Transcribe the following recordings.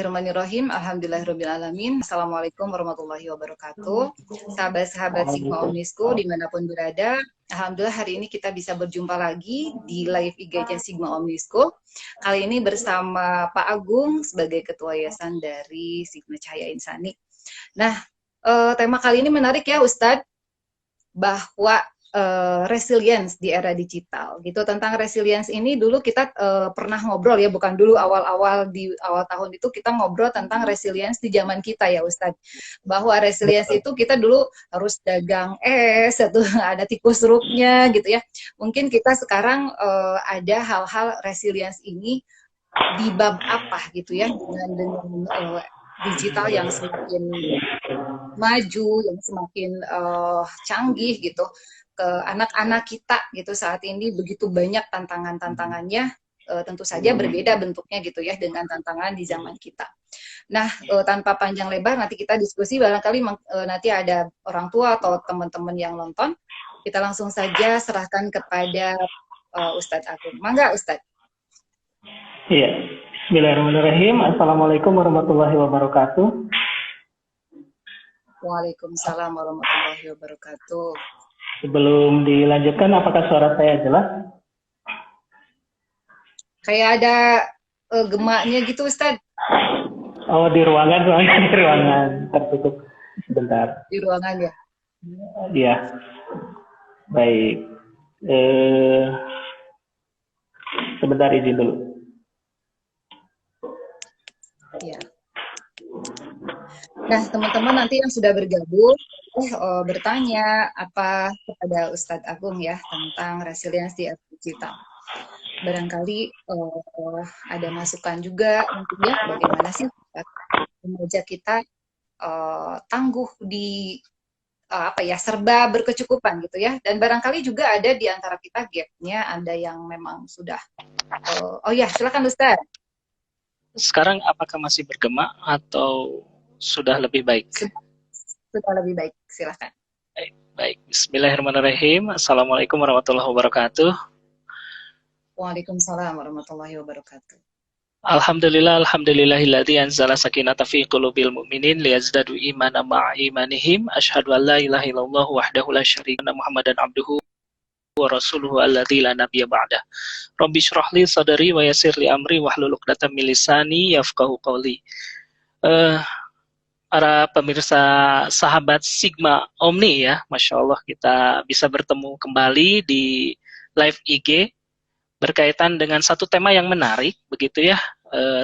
Bismillahirrahmanirrahim. Alhamdulillahirrahmanirrahim. Assalamualaikum warahmatullahi wabarakatuh. Sahabat-sahabat Sigma Omnisco dimanapun berada. Alhamdulillah hari ini kita bisa berjumpa lagi di live IG-nya Sigma Omnisco. Kali ini bersama Pak Agung sebagai Ketua Yayasan dari Sigma Cahaya Insani. Nah, tema kali ini menarik ya Ustadz, bahwa resilience di era digital gitu. Tentang resilience ini dulu kita pernah ngobrol ya, bukan dulu, awal-awal di awal tahun itu kita ngobrol tentang resilience di zaman kita ya Ustadz, bahwa resilience itu kita dulu harus dagang es atau ada tikus rupnya gitu ya. Mungkin kita sekarang ada hal-hal resilience ini di bab apa gitu ya, dengan digital yang semakin maju, yang semakin canggih gitu, ke anak-anak kita gitu saat ini begitu banyak tantangannya, tentu saja berbeda bentuknya gitu ya dengan tantangan di zaman kita. Nah, tanpa panjang lebar nanti kita diskusi, barangkali nanti ada orang tua atau teman-teman yang nonton, kita langsung saja serahkan kepada Ustadz Agung. Mangga Ustadz. Iya, Bismillahirrahmanirrahim. Assalamualaikum warahmatullahi wabarakatuh. Waalaikumsalam warahmatullahi wabarakatuh. Sebelum dilanjutkan, apakah suara saya jelas? Kayak ada gemaknya gitu, Ustadz. Oh, di ruangan tertutup. Sebentar. Di ruangan ya? Iya. Baik. Sebentar, izin dulu. Iya. Nah, teman-teman nanti yang sudah bergabung, bertanya apa kepada Ustadz Agung ya tentang resilience di era digital. Barangkali ada masukan juga untuk ya bagaimana sih remaja kita tangguh di serba berkecukupan gitu ya. Dan barangkali juga ada di antara kita gapnya, ada yang memang sudah silakan Ustadz. Sekarang apakah masih bergema atau sudah lebih baik? Sudah lebih baik, silakan. Baik. Bismillahirrahmanirrahim. Assalamualaikum warahmatullahi wabarakatuh. Waalaikumsalam warahmatullahi wabarakatuh. Alhamdulillahilladzi anzala sakinata fi qulubil mu'minin liyazdadu imanan ma'a imanihim. Asyhadu an la ilaha illallah wahdahu la syarika lahu Muhammadan abduhu wa rasuluhu alladzi la nabiyya ba'dah. Rabbi shrah li sadri wa yassir li amri wahlul 'uqdatam min lisani yafqahu qawli. Para pemirsa sahabat Sigma Omni ya, Masya Allah kita bisa bertemu kembali di live IG berkaitan dengan satu tema yang menarik begitu ya,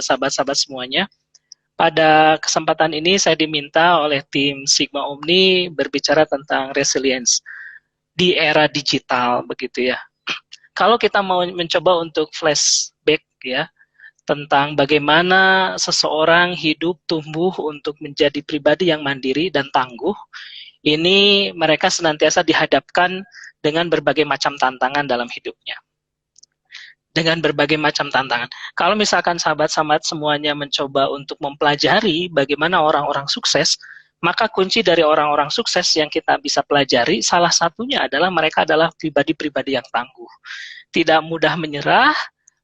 sahabat-sahabat semuanya. Pada kesempatan ini saya diminta oleh tim Sigma Omni berbicara tentang resilience di era digital begitu ya. Kalau kita mau mencoba untuk flashback ya, tentang bagaimana seseorang hidup tumbuh untuk menjadi pribadi yang mandiri dan tangguh, ini mereka senantiasa dihadapkan dengan berbagai macam tantangan dalam hidupnya. Dengan berbagai macam tantangan. Kalau misalkan sahabat-sahabat semuanya mencoba untuk mempelajari bagaimana orang-orang sukses, maka kunci dari orang-orang sukses yang kita bisa pelajari, salah satunya adalah mereka adalah pribadi-pribadi yang tangguh. Tidak mudah menyerah,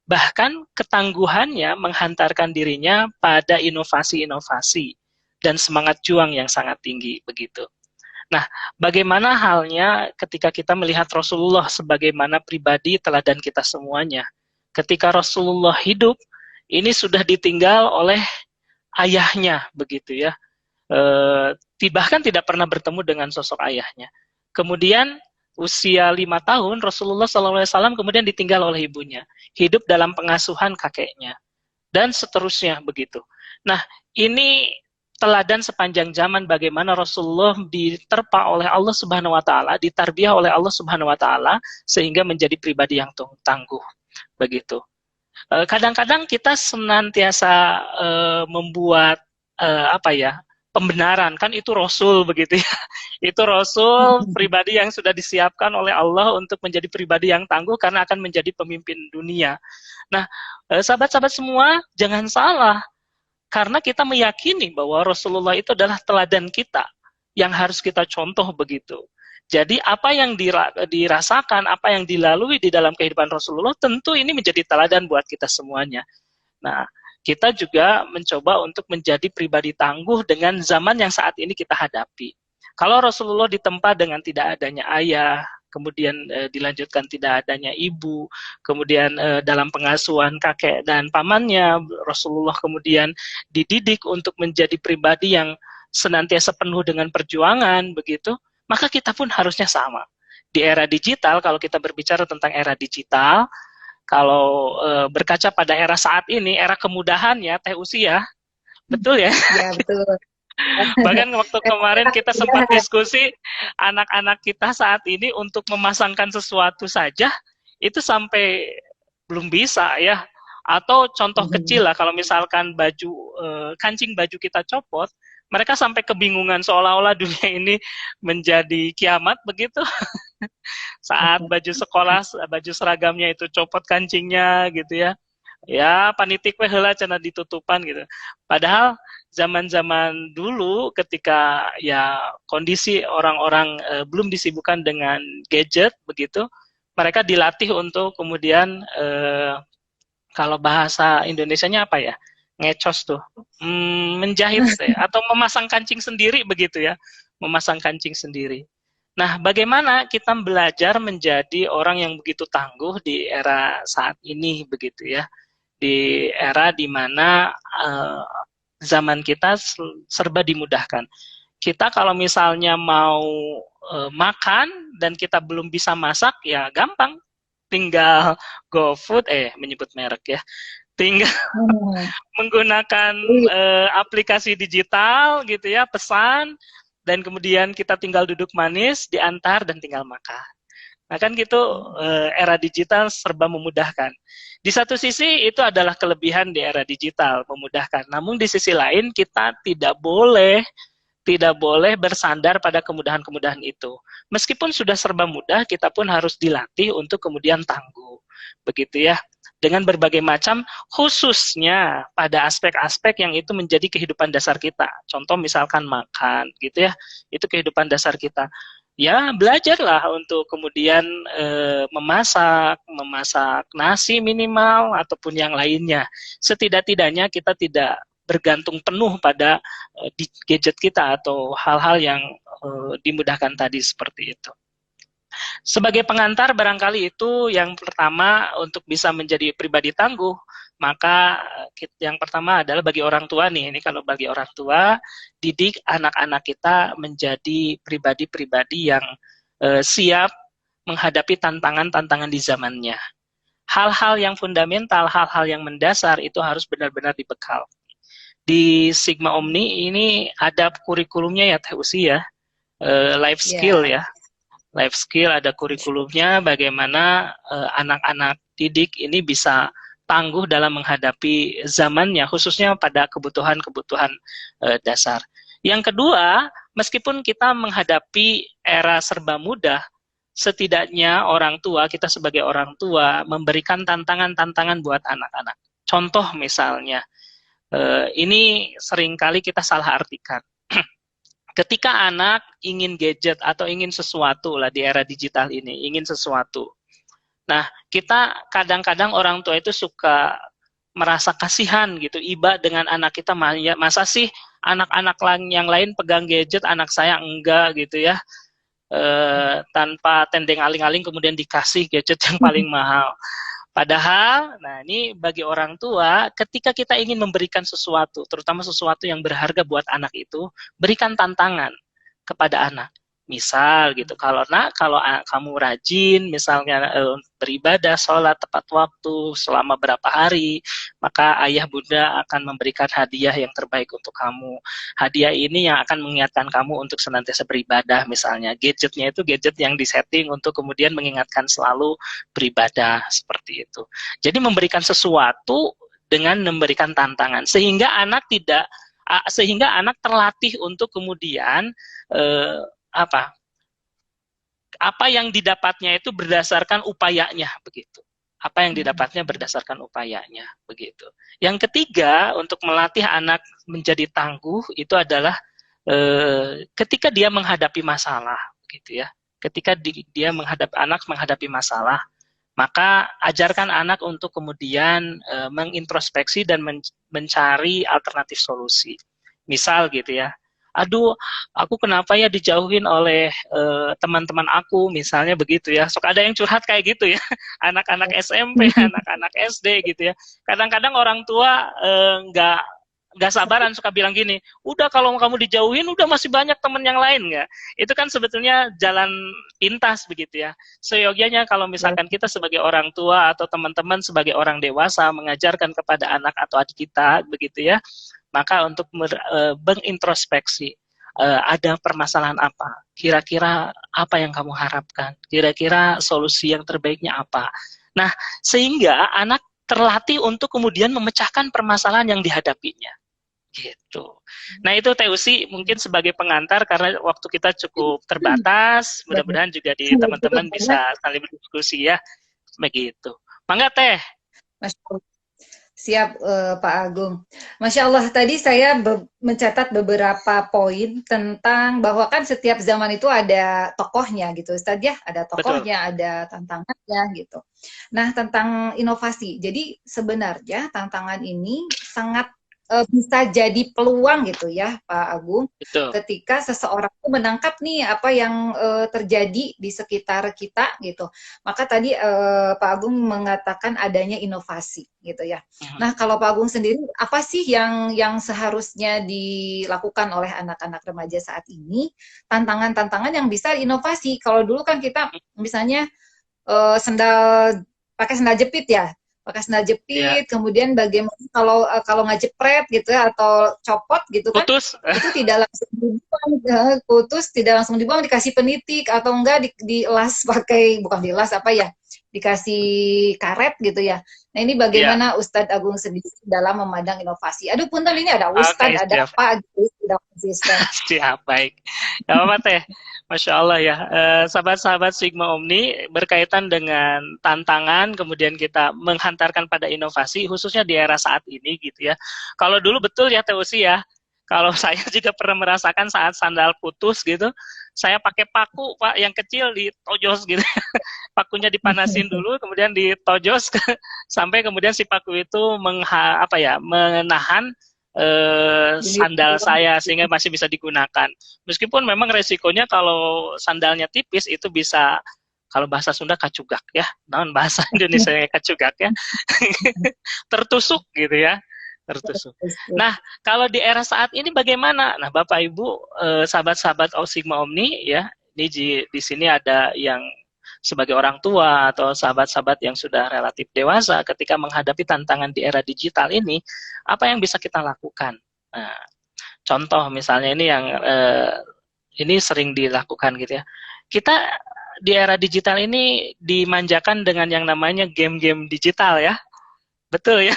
bahkan ketangguhannya menghantarkan dirinya pada inovasi-inovasi dan semangat juang yang sangat tinggi begitu. Nah, bagaimana halnya ketika kita melihat Rasulullah sebagaimana pribadi teladan kita semuanya. Ketika Rasulullah hidup, ini sudah ditinggal oleh ayahnya begitu ya. Bahkan tidak pernah bertemu dengan sosok ayahnya. Kemudian usia 5 tahun, Rasulullah SAW kemudian ditinggal oleh ibunya. Hidup dalam pengasuhan kakeknya. Dan seterusnya begitu. Nah, ini teladan sepanjang zaman bagaimana Rasulullah diterpa oleh Allah Subhanahu wa taala, ditarbiyah oleh Allah Subhanahu wa taala sehingga menjadi pribadi yang tangguh. Begitu. Kadang-kadang kita senantiasa membuat pembenaran, kan itu Rasul begitu ya. Itu Rasul pribadi yang sudah disiapkan oleh Allah untuk menjadi pribadi yang tangguh karena akan menjadi pemimpin dunia. Nah, sahabat-sahabat semua, jangan salah. Karena kita meyakini bahwa Rasulullah itu adalah teladan kita yang harus kita contoh begitu. Jadi apa yang dirasakan, apa yang dilalui di dalam kehidupan Rasulullah, tentu ini menjadi teladan buat kita semuanya. Nah, kita juga mencoba untuk menjadi pribadi tangguh dengan zaman yang saat ini kita hadapi. Kalau Rasulullah ditempa dengan tidak adanya ayah, kemudian dilanjutkan tidak adanya ibu, kemudian dalam pengasuhan kakek dan pamannya, Rasulullah kemudian dididik untuk menjadi pribadi yang senantiasa penuh dengan perjuangan, begitu, maka kita pun harusnya sama. Di era digital, kalau kita berbicara tentang era digital, kalau berkaca pada era saat ini, era kemudahan ya, Teh Usia, betul ya? Ya, betul. Bahkan waktu kemarin kita sempat diskusi, anak-anak kita saat ini untuk memasangkan sesuatu saja, itu sampai belum bisa ya. Atau contoh kecil lah, kalau misalkan baju, kancing baju kita copot, mereka sampai kebingungan seolah-olah dunia ini menjadi kiamat begitu. Saat baju sekolah, baju seragamnya itu copot kancingnya gitu ya. Ya, panitik we heula cenah ditutupan gitu. Padahal zaman-zaman dulu ketika ya kondisi orang-orang belum disibukkan dengan gadget begitu, mereka dilatih untuk kemudian kalau bahasa Indonesianya apa ya? Ngecos tuh, menjahit atau memasang kancing sendiri begitu ya, memasang kancing sendiri. Nah, bagaimana kita belajar menjadi orang yang begitu tangguh di era saat ini begitu ya, di era di mana zaman kita serba dimudahkan. Kita kalau misalnya mau makan dan kita belum bisa masak, ya gampang, tinggal GoFood, menyebut merek ya, tinggal menggunakan aplikasi digital gitu ya, pesan, dan kemudian kita tinggal duduk manis, diantar dan tinggal makan. Nah kan gitu, era digital serba memudahkan. Di satu sisi itu adalah kelebihan di era digital, memudahkan. Namun di sisi lain kita tidak boleh bersandar pada kemudahan-kemudahan itu. Meskipun sudah serba mudah, kita pun harus dilatih untuk kemudian tangguh. Begitu ya. Dengan berbagai macam, khususnya pada aspek-aspek yang itu menjadi kehidupan dasar kita. Contoh misalkan makan, gitu ya. Itu kehidupan dasar kita. Ya, belajarlah untuk kemudian memasak nasi minimal, ataupun yang lainnya. Setidak-tidaknya kita tidak bergantung penuh pada gadget kita atau hal-hal yang dimudahkan tadi seperti itu. Sebagai pengantar barangkali itu yang pertama untuk bisa menjadi pribadi tangguh, maka yang pertama adalah bagi orang tua nih, ini kalau bagi orang tua, didik anak-anak kita menjadi pribadi-pribadi yang siap menghadapi tantangan-tantangan di zamannya. Hal-hal yang fundamental, hal-hal yang mendasar itu harus benar-benar dibekal. Di Sigma Omni ini ada kurikulumnya ya Teh Usi ya, life skill ya. Life skill ada kurikulumnya bagaimana anak-anak didik ini bisa tangguh dalam menghadapi zamannya, khususnya pada kebutuhan-kebutuhan dasar. Yang kedua, meskipun kita menghadapi era serba mudah, setidaknya orang tua, kita sebagai orang tua memberikan tantangan-tantangan buat anak-anak. Contoh misalnya, ini seringkali kita salah artikan. Ketika anak ingin gadget atau ingin sesuatu lah di era digital ini, ingin sesuatu. Nah, kita kadang-kadang orang tua itu suka merasa kasihan gitu, iba dengan anak kita, masa sih anak-anak yang lain pegang gadget, anak saya enggak gitu ya, tanpa tendeng aling-aling kemudian dikasih gadget yang paling mahal. Padahal, nah ini bagi orang tua, ketika kita ingin memberikan sesuatu, terutama sesuatu yang berharga buat anak itu, berikan tantangan kepada anak. Misal gitu, kalau kamu rajin, misalnya beribadah, sholat tepat waktu selama berapa hari, maka ayah bunda akan memberikan hadiah yang terbaik untuk kamu. Hadiah ini yang akan mengingatkan kamu untuk senantiasa beribadah, misalnya. Gadgetnya itu gadget yang disetting untuk kemudian mengingatkan selalu beribadah, seperti itu. Jadi memberikan sesuatu dengan memberikan tantangan, sehingga anak terlatih untuk kemudian apa yang didapatnya itu berdasarkan upayanya begitu. Apa yang didapatnya berdasarkan upayanya begitu. Yang ketiga, untuk melatih anak menjadi tangguh itu adalah ketika dia menghadapi masalah gitu ya. Ketika anak menghadapi masalah, Maka ajarkan anak untuk kemudian mengintrospeksi dan mencari alternatif solusi. Misal gitu ya, aduh, aku kenapa ya dijauhin oleh teman-teman aku, misalnya begitu ya. Sok ada yang curhat kayak gitu ya, anak-anak SMP, anak-anak SD gitu ya. Kadang-kadang orang tua nggak sabaran suka bilang gini, udah kalau kamu dijauhin, udah masih banyak teman yang lain nggak? Itu kan sebetulnya jalan pintas begitu ya. Seyogianya kalau misalkan kita sebagai orang tua atau teman-teman sebagai orang dewasa mengajarkan kepada anak atau adik kita begitu ya, maka untuk mengintrospeksi, ada permasalahan apa, kira-kira apa yang kamu harapkan, kira-kira solusi yang terbaiknya apa. Nah, sehingga anak terlatih untuk kemudian memecahkan permasalahan yang dihadapinya. Gitu. Nah, itu Teusi mungkin sebagai pengantar karena waktu kita cukup terbatas. Mudah-mudahan juga di teman-teman bisa saling berdiskusi ya. Begitu. Mangga Teh. Siap, Pak Agung. Masya Allah, tadi saya mencatat beberapa poin tentang bahwa kan setiap zaman itu ada tokohnya gitu, Ustadz ya, ada tokohnya, betul, ada tantangannya gitu. Nah, tentang inovasi, jadi sebenarnya tantangan ini sangat bisa jadi peluang gitu ya, Pak Agung. Betul. Ketika seseorang itu menangkap nih apa yang terjadi di sekitar kita gitu. Maka tadi Pak Agung mengatakan adanya inovasi gitu ya. Nah, kalau Pak Agung sendiri apa sih yang seharusnya dilakukan oleh anak-anak remaja saat ini? Tantangan-tantangan yang bisa inovasi. Kalau dulu kan kita misalnya pakai sendal jepit ya. Pakai sendal jepit, kemudian bagaimana kalau nggak jepret gitu ya, atau copot gitu kan, putus. Itu tidak langsung dibuang, putus tidak langsung dibuang, dikasih penitik atau enggak dilas pakai, bukan dilas apa ya, dikasih karet gitu ya. Nah, ini bagaimana Ustadz Agung sendiri dalam memandang inovasi? Aduh, punten ini ada Ustadz, ada apa gitu, tidak konsisten. Siap, baik. Gak apa-apa Teh. Masya Allah ya, sahabat-sahabat Sigma Omni berkaitan dengan tantangan, kemudian kita menghantarkan pada inovasi, khususnya di era saat ini gitu ya. Kalau dulu betul ya Teusi ya, kalau saya juga pernah merasakan saat sandal putus gitu, saya pakai paku Pak yang kecil ditojos gitu, pakunya dipanasin dulu, kemudian ditojos sampai kemudian si paku itu menahan sandal saya sehingga masih bisa digunakan. Meskipun memang resikonya kalau sandalnya tipis itu bisa, kalau bahasa Sunda kacugak ya, non bahasa Indonesia kacugak ya, tertusuk gitu ya, tertusuk. Nah, kalau di era saat ini bagaimana? Nah, Bapak Ibu, sahabat-sahabat Sigma Omni ya, ini di sini ada yang sebagai orang tua atau sahabat-sahabat yang sudah relatif dewasa ketika menghadapi tantangan di era digital ini, apa yang bisa kita lakukan? Nah, contoh misalnya ini yang ini sering dilakukan gitu ya. Kita di era digital ini dimanjakan dengan yang namanya game-game digital ya. Betul ya?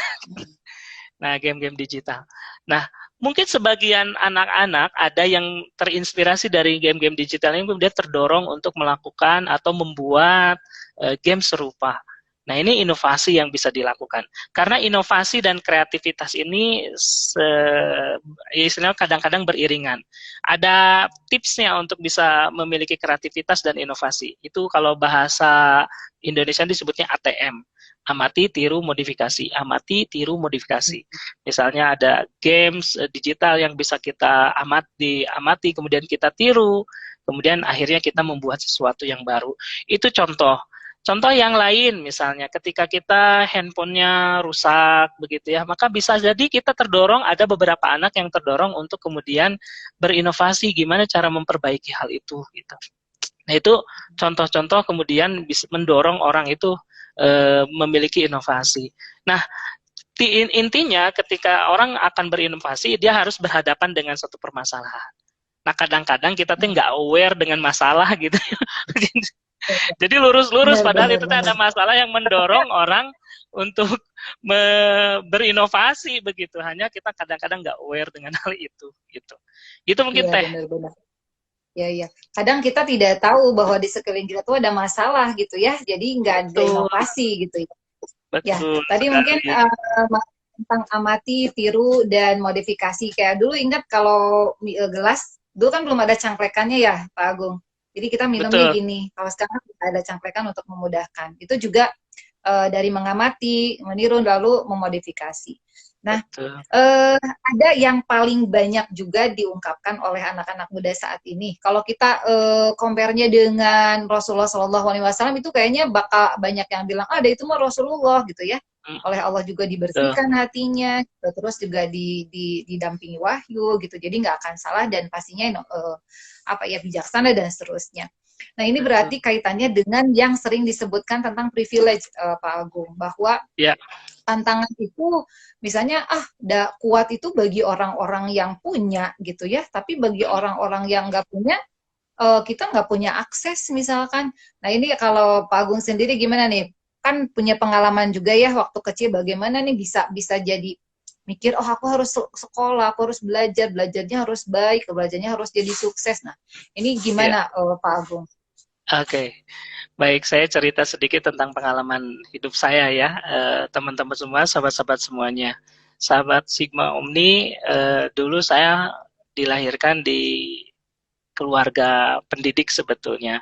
Nah, game-game digital. Nah, mungkin sebagian anak-anak ada yang terinspirasi dari game-game digital ini, kemudian terdorong untuk melakukan atau membuat game serupa. Nah, ini inovasi yang bisa dilakukan. Karena inovasi dan kreativitas ini istilahnya kadang-kadang beriringan. Ada tipsnya untuk bisa memiliki kreativitas dan inovasi. Itu kalau bahasa Indonesia disebutnya ATM. Amati, tiru, modifikasi. Amati, tiru, modifikasi. Misalnya ada games digital yang bisa kita amati, kemudian kita tiru, kemudian akhirnya kita membuat sesuatu yang baru. Itu contoh. Contoh yang lain, misalnya ketika kita handphonenya rusak, begitu ya, maka bisa jadi kita terdorong, ada beberapa anak yang terdorong untuk kemudian berinovasi, gimana cara memperbaiki hal itu. Gitu. Nah, itu contoh-contoh kemudian bisa mendorong orang itu memiliki inovasi. Nah, intinya ketika orang akan berinovasi, dia harus berhadapan dengan satu permasalahan. Nah, kadang-kadang kita tuh nggak aware dengan masalah gitu. Jadi lurus-lurus, padahal itu ada masalah yang mendorong orang untuk berinovasi begitu. Hanya kita kadang-kadang nggak aware dengan hal itu. Gitu. Itu mungkin Teh. Benar-benar. Ya. Kadang kita tidak tahu bahwa di sekeliling kita tuh ada masalah gitu ya. Jadi nggak ada inovasi gitu ya. Betul. Ya, tadi mungkin tentang amati, tiru, dan modifikasi. Kayak dulu ingat kalau gelas, dulu kan belum ada cangklekannya ya, Pak Agung. Jadi kita minumnya gini. Kalau sekarang ada cangklekan untuk memudahkan. Itu juga dari mengamati, meniru, lalu memodifikasi. Nah, Betul. ada yang paling banyak juga diungkapkan oleh anak-anak muda saat ini. Kalau kita compare-nya dengan Rasulullah SAW itu kayaknya bakal banyak yang bilang, ada itu mah Rasulullah gitu ya. Oleh Allah juga Betul. dibersihkan hatinya, terus juga didampingi wahyu gitu. Jadi nggak akan salah dan pastinya bijaksana dan seterusnya. Nah, ini berarti kaitannya dengan yang sering disebutkan tentang privilege, Pak Agung, bahwa Ya. tantangan itu misalnya kuat itu bagi orang-orang yang punya gitu ya, tapi bagi orang-orang yang nggak punya, kita nggak punya akses misalkan. Nah, ini kalau Pak Agung sendiri gimana nih? Kan punya pengalaman juga ya waktu kecil, bagaimana nih bisa jadi mikir, oh aku harus sekolah, aku harus belajarnya harus baik, belajarnya harus jadi sukses. Nah, ini gimana Pak Agung? Oke, baik, saya cerita sedikit tentang pengalaman hidup saya ya, teman-teman semua, sahabat-sahabat semuanya. Sahabat Sigma Omni, dulu saya dilahirkan di keluarga pendidik sebetulnya.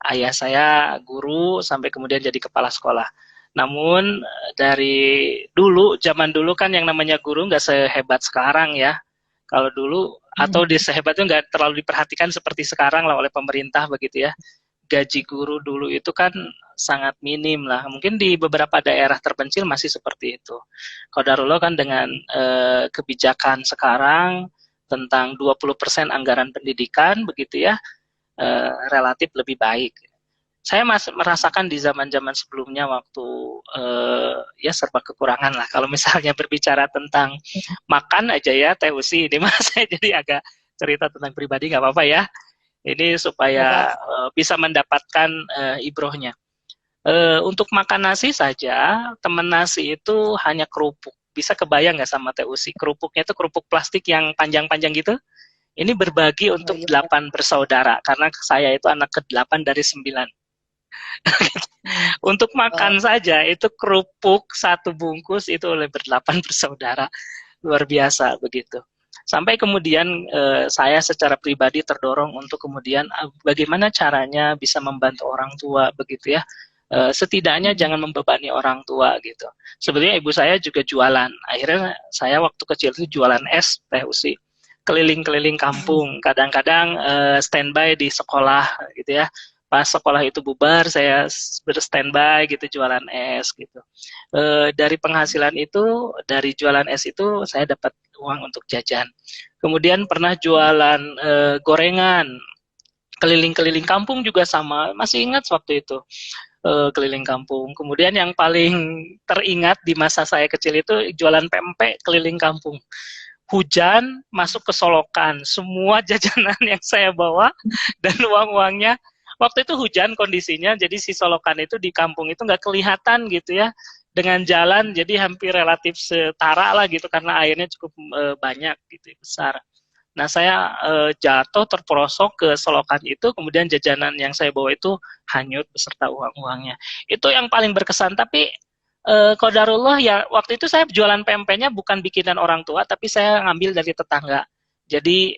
Ayah saya guru sampai kemudian jadi kepala sekolah. Namun dari dulu, zaman dulu kan yang namanya guru nggak sehebat sekarang ya. Kalau dulu atau sehebat itu nggak terlalu diperhatikan seperti sekarang lah oleh pemerintah begitu ya. Gaji guru dulu itu kan sangat minim lah. Mungkin di beberapa daerah terpencil masih seperti itu. Qadarullah kan dengan kebijakan sekarang tentang 20% anggaran pendidikan begitu ya, relatif lebih baik. Saya masih merasakan di zaman-zaman sebelumnya waktu ya serba kekurangan lah. Kalau misalnya berbicara tentang makan aja ya, Teh Usi, ini mas saya jadi agak cerita tentang pribadi nggak apa-apa ya. Ini supaya bisa mendapatkan ibrohnya. Untuk makan nasi saja, temen nasi itu hanya kerupuk. Bisa kebayang nggak sama Teh Usi? Kerupuknya itu kerupuk plastik yang panjang-panjang gitu. Ini berbagi untuk 8 bersaudara, karena saya itu anak ke-8 dari 9. Untuk makan saja, itu kerupuk satu bungkus itu oleh ber-8 bersaudara. Luar biasa begitu. Sampai kemudian saya secara pribadi terdorong untuk kemudian bagaimana caranya bisa membantu orang tua begitu ya. Setidaknya jangan membebani orang tua gitu. Sebetulnya ibu saya juga jualan. Akhirnya saya waktu kecil itu jualan es, Teh Usi. Keliling-keliling kampung. Kadang-kadang standby di sekolah gitu ya. Pas sekolah itu bubar, saya berstandby gitu jualan es gitu. Dari penghasilan itu, dari jualan es itu saya dapat uang untuk jajan. Kemudian pernah jualan gorengan, keliling-keliling kampung juga sama, masih ingat waktu itu keliling kampung. Kemudian yang paling teringat di masa saya kecil itu jualan pempek keliling kampung. Hujan masuk ke solokan, semua jajanan yang saya bawa dan uang-uangnya. Waktu itu hujan kondisinya, jadi si solokan itu di kampung itu nggak kelihatan gitu ya. Dengan jalan jadi hampir relatif setara lah gitu karena airnya cukup banyak gitu besar. Nah saya jatuh terperosok ke solokan itu, kemudian jajanan yang saya bawa itu hanyut beserta uang-uangnya. Itu yang paling berkesan. Tapi qadarullah ya waktu itu saya jualan pempeknya bukan bikinan orang tua, tapi saya ngambil dari tetangga. Jadi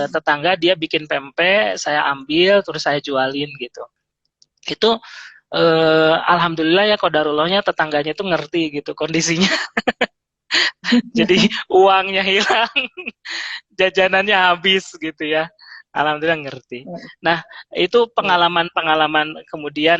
tetangga dia bikin pempek, saya ambil terus saya jualin gitu. Itu alhamdulillah ya qadarullahnya tetangganya itu ngerti gitu kondisinya. Jadi uangnya hilang, jajanannya habis gitu ya. Alhamdulillah ngerti. Nah, itu pengalaman-pengalaman kemudian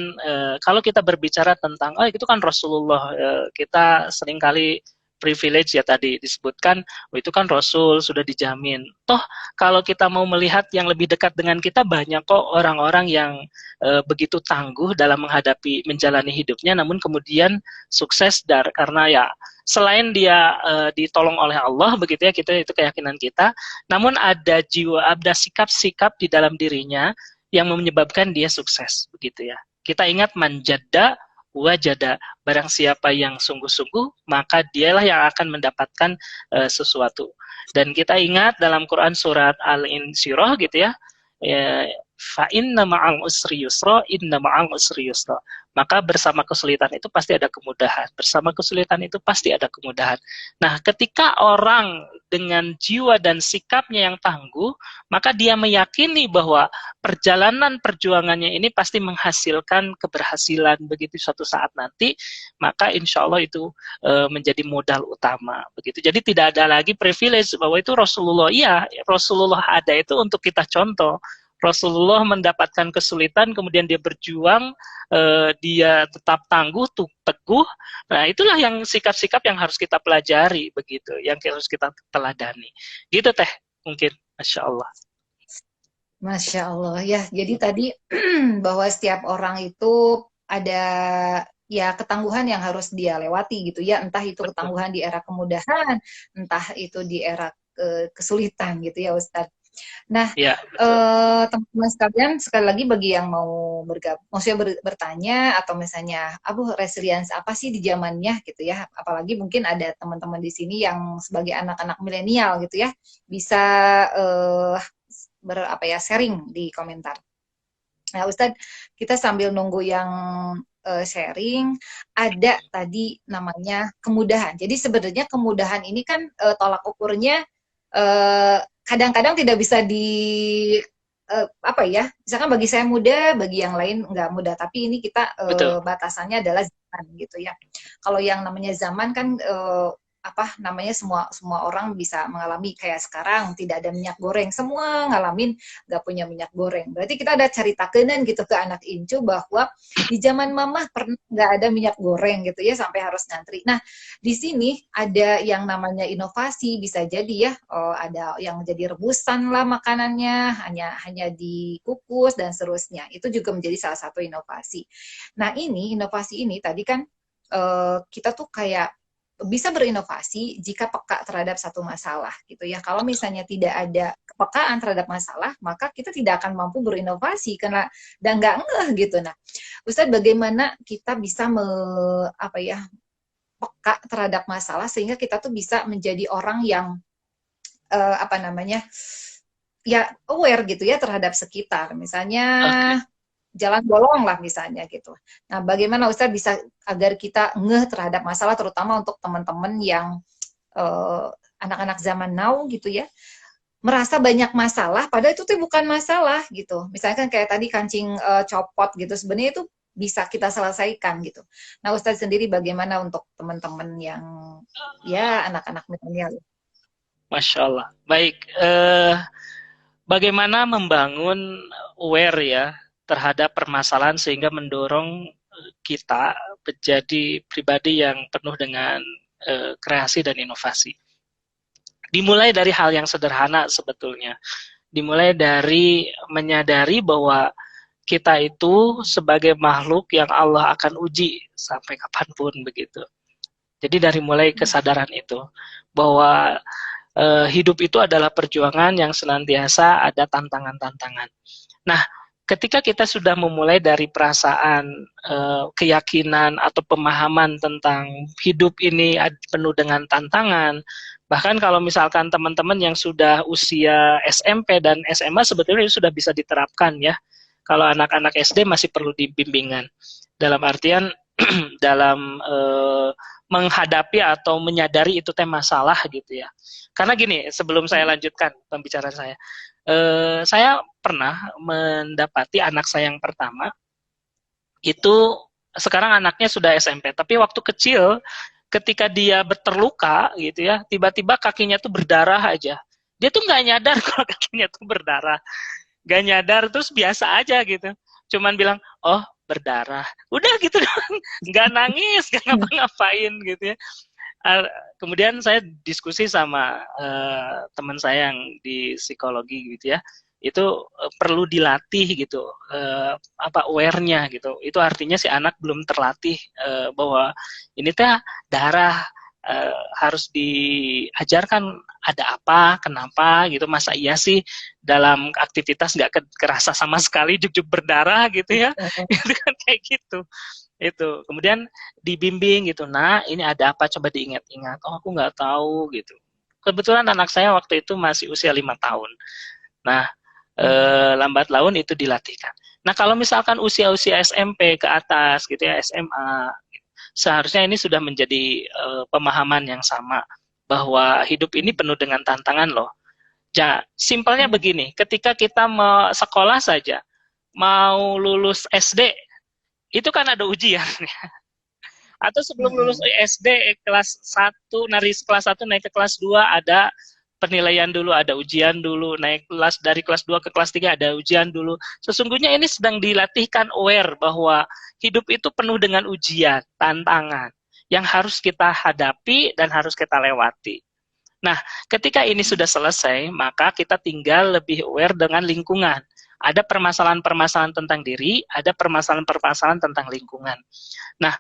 kalau kita berbicara tentang itu kan Rasulullah, kita seringkali privilege ya tadi disebutkan, itu kan Rasul sudah dijamin. Toh kalau kita mau melihat yang lebih dekat dengan kita, banyak kok orang-orang yang begitu tangguh dalam menghadapi menjalani hidupnya, namun kemudian sukses karena ya selain dia ditolong oleh Allah begitu ya, kita itu keyakinan kita, namun ada sikap-sikap di dalam dirinya yang menyebabkan dia sukses begitu ya. Kita ingat manjada wajada, barang siapa yang sungguh-sungguh maka dialah yang akan mendapatkan sesuatu. Dan kita ingat dalam Quran surat Al-Insyirah gitu ya, fa inna ma'al usri yusra, inna ma'al usri yusra. Maka bersama kesulitan itu pasti ada kemudahan. Bersama kesulitan itu pasti ada kemudahan. Nah, ketika orang dengan jiwa dan sikapnya yang tangguh, maka dia meyakini bahwa perjalanan perjuangannya ini pasti menghasilkan keberhasilan begitu suatu saat nanti, maka insya Allah itu menjadi modal utama. Begitu. Jadi tidak ada lagi privilege bahwa itu Rasulullah. Iya, Rasulullah ada itu untuk kita contoh. Rasulullah mendapatkan kesulitan, kemudian dia berjuang, dia tetap tangguh, teguh. Nah, itulah yang sikap-sikap yang harus kita pelajari, begitu, yang harus kita teladani. Gitu teh, mungkin, masya Allah. Masya Allah ya. Jadi tadi bahwa setiap orang itu ada ya ketangguhan yang harus dia lewati gitu ya. Entah itu ketangguhan di era kemudahan, entah itu di era kesulitan gitu ya Ustadz. Nah, ya, teman-teman sekalian, sekali lagi bagi yang mau bergabung, maksudnya bertanya atau misalnya, resilience apa sih di zamannya gitu ya? Apalagi mungkin ada teman-teman di sini yang sebagai anak-anak milenial gitu ya, bisa sharing di komentar. Nah, Ustadz, kita sambil nunggu yang sharing, ada tadi namanya kemudahan. Jadi sebenarnya kemudahan ini kan tolak ukurnya kadang-kadang tidak bisa misalkan bagi saya mudah, bagi yang lain nggak mudah, tapi ini kita batasannya adalah zaman gitu ya. Kalau yang namanya zaman kan semua orang bisa mengalami kayak sekarang tidak ada minyak goreng, semua ngalamin nggak punya minyak goreng. Berarti kita ada ceritakeun gitu ke anak incu bahwa di zaman mamah pernah nggak ada minyak goreng gitu ya sampai harus ngantri. Nah di sini ada yang namanya inovasi, bisa jadi ya ada yang jadi rebusan lah makanannya, hanya dikukus dan seterusnya. Itu juga menjadi salah satu inovasi. Nah inovasi ini tadi kan kita tuh kayak bisa berinovasi jika peka terhadap satu masalah gitu ya. Kalau misalnya tidak ada kepekaan terhadap masalah, maka kita tidak akan mampu berinovasi karena dan nggak ngeh gitu. Nah, Ustadz, bagaimana kita bisa peka terhadap masalah sehingga kita tuh bisa menjadi orang yang aware gitu ya terhadap sekitar. Misalnya jalan bolong lah misalnya gitu. Nah, bagaimana Ustadz bisa agar kita ngeh terhadap masalah, terutama untuk teman-teman yang anak-anak zaman now gitu ya, merasa banyak masalah, padahal itu tuh bukan masalah gitu. Misalkan kayak tadi kancing copot gitu, sebenarnya itu bisa kita selesaikan gitu. Nah, Ustadz sendiri bagaimana untuk teman-teman yang ya anak-anak milenial? Masya Allah. Baik, bagaimana membangun aware ya terhadap permasalahan sehingga mendorong kita menjadi pribadi yang penuh dengan kreasi dan inovasi. Dimulai dari hal yang sederhana sebetulnya. Dimulai dari menyadari bahwa kita itu sebagai makhluk yang Allah akan uji sampai kapanpun begitu. Jadi dari mulai kesadaran itu bahwa hidup itu adalah perjuangan yang senantiasa ada tantangan-tantangan. Nah, ketika kita sudah memulai dari perasaan, keyakinan atau pemahaman tentang hidup ini penuh dengan tantangan, bahkan kalau misalkan teman-teman yang sudah usia SMP dan SMA sebetulnya sudah bisa diterapkan ya. Kalau anak-anak SD masih perlu dibimbingan. Dalam artian dalam menghadapi atau menyadari itu masalah gitu ya. Karena gini, sebelum saya lanjutkan pembicaraan saya pernah mendapati anak saya yang pertama itu sekarang anaknya sudah SMP, tapi waktu kecil ketika dia terluka gitu ya, tiba-tiba kakinya tuh berdarah aja. Dia tuh nggak nyadar kalau kakinya tuh berdarah, nggak nyadar, terus biasa aja gitu. Cuman bilang, oh berdarah, udah gitu doang, nggak nangis, nggak ngapa-ngapain gitu ya. Kemudian saya diskusi sama teman saya yang di psikologi gitu ya, itu perlu dilatih gitu, aware-nya gitu. Itu artinya si anak belum terlatih bahwa ini teh darah, harus diajarkan ada apa, kenapa gitu. Masa iya sih dalam aktivitas nggak kerasa sama sekali juk-juk berdarah gitu ya. Itu kan kayak gitu. Itu kemudian dibimbing gitu, nah ini ada apa, coba diingat-ingat. Oh aku nggak tahu gitu. Kebetulan anak saya waktu itu masih usia 5 tahun. Nah lambat laun itu dilatihkan. Nah, kalau misalkan usia-usia SMP ke atas gitu ya, SMA, seharusnya ini sudah menjadi pemahaman yang sama bahwa hidup ini penuh dengan tantangan loh. Simpelnya begini, ketika kita mau sekolah saja, mau lulus SD, itu kan ada ujian. Atau sebelum lulus SD kelas 1, dari kelas 1 naik ke kelas 2 ada penilaian dulu, ada ujian dulu, naik kelas dari kelas 2 ke kelas 3 ada ujian dulu. Sesungguhnya ini sedang dilatihkan aware bahwa hidup itu penuh dengan ujian, tantangan yang harus kita hadapi dan harus kita lewati. Nah, ketika ini sudah selesai, maka kita tinggal lebih aware dengan lingkungan. Ada permasalahan-permasalahan tentang diri, ada permasalahan-permasalahan tentang lingkungan. Nah,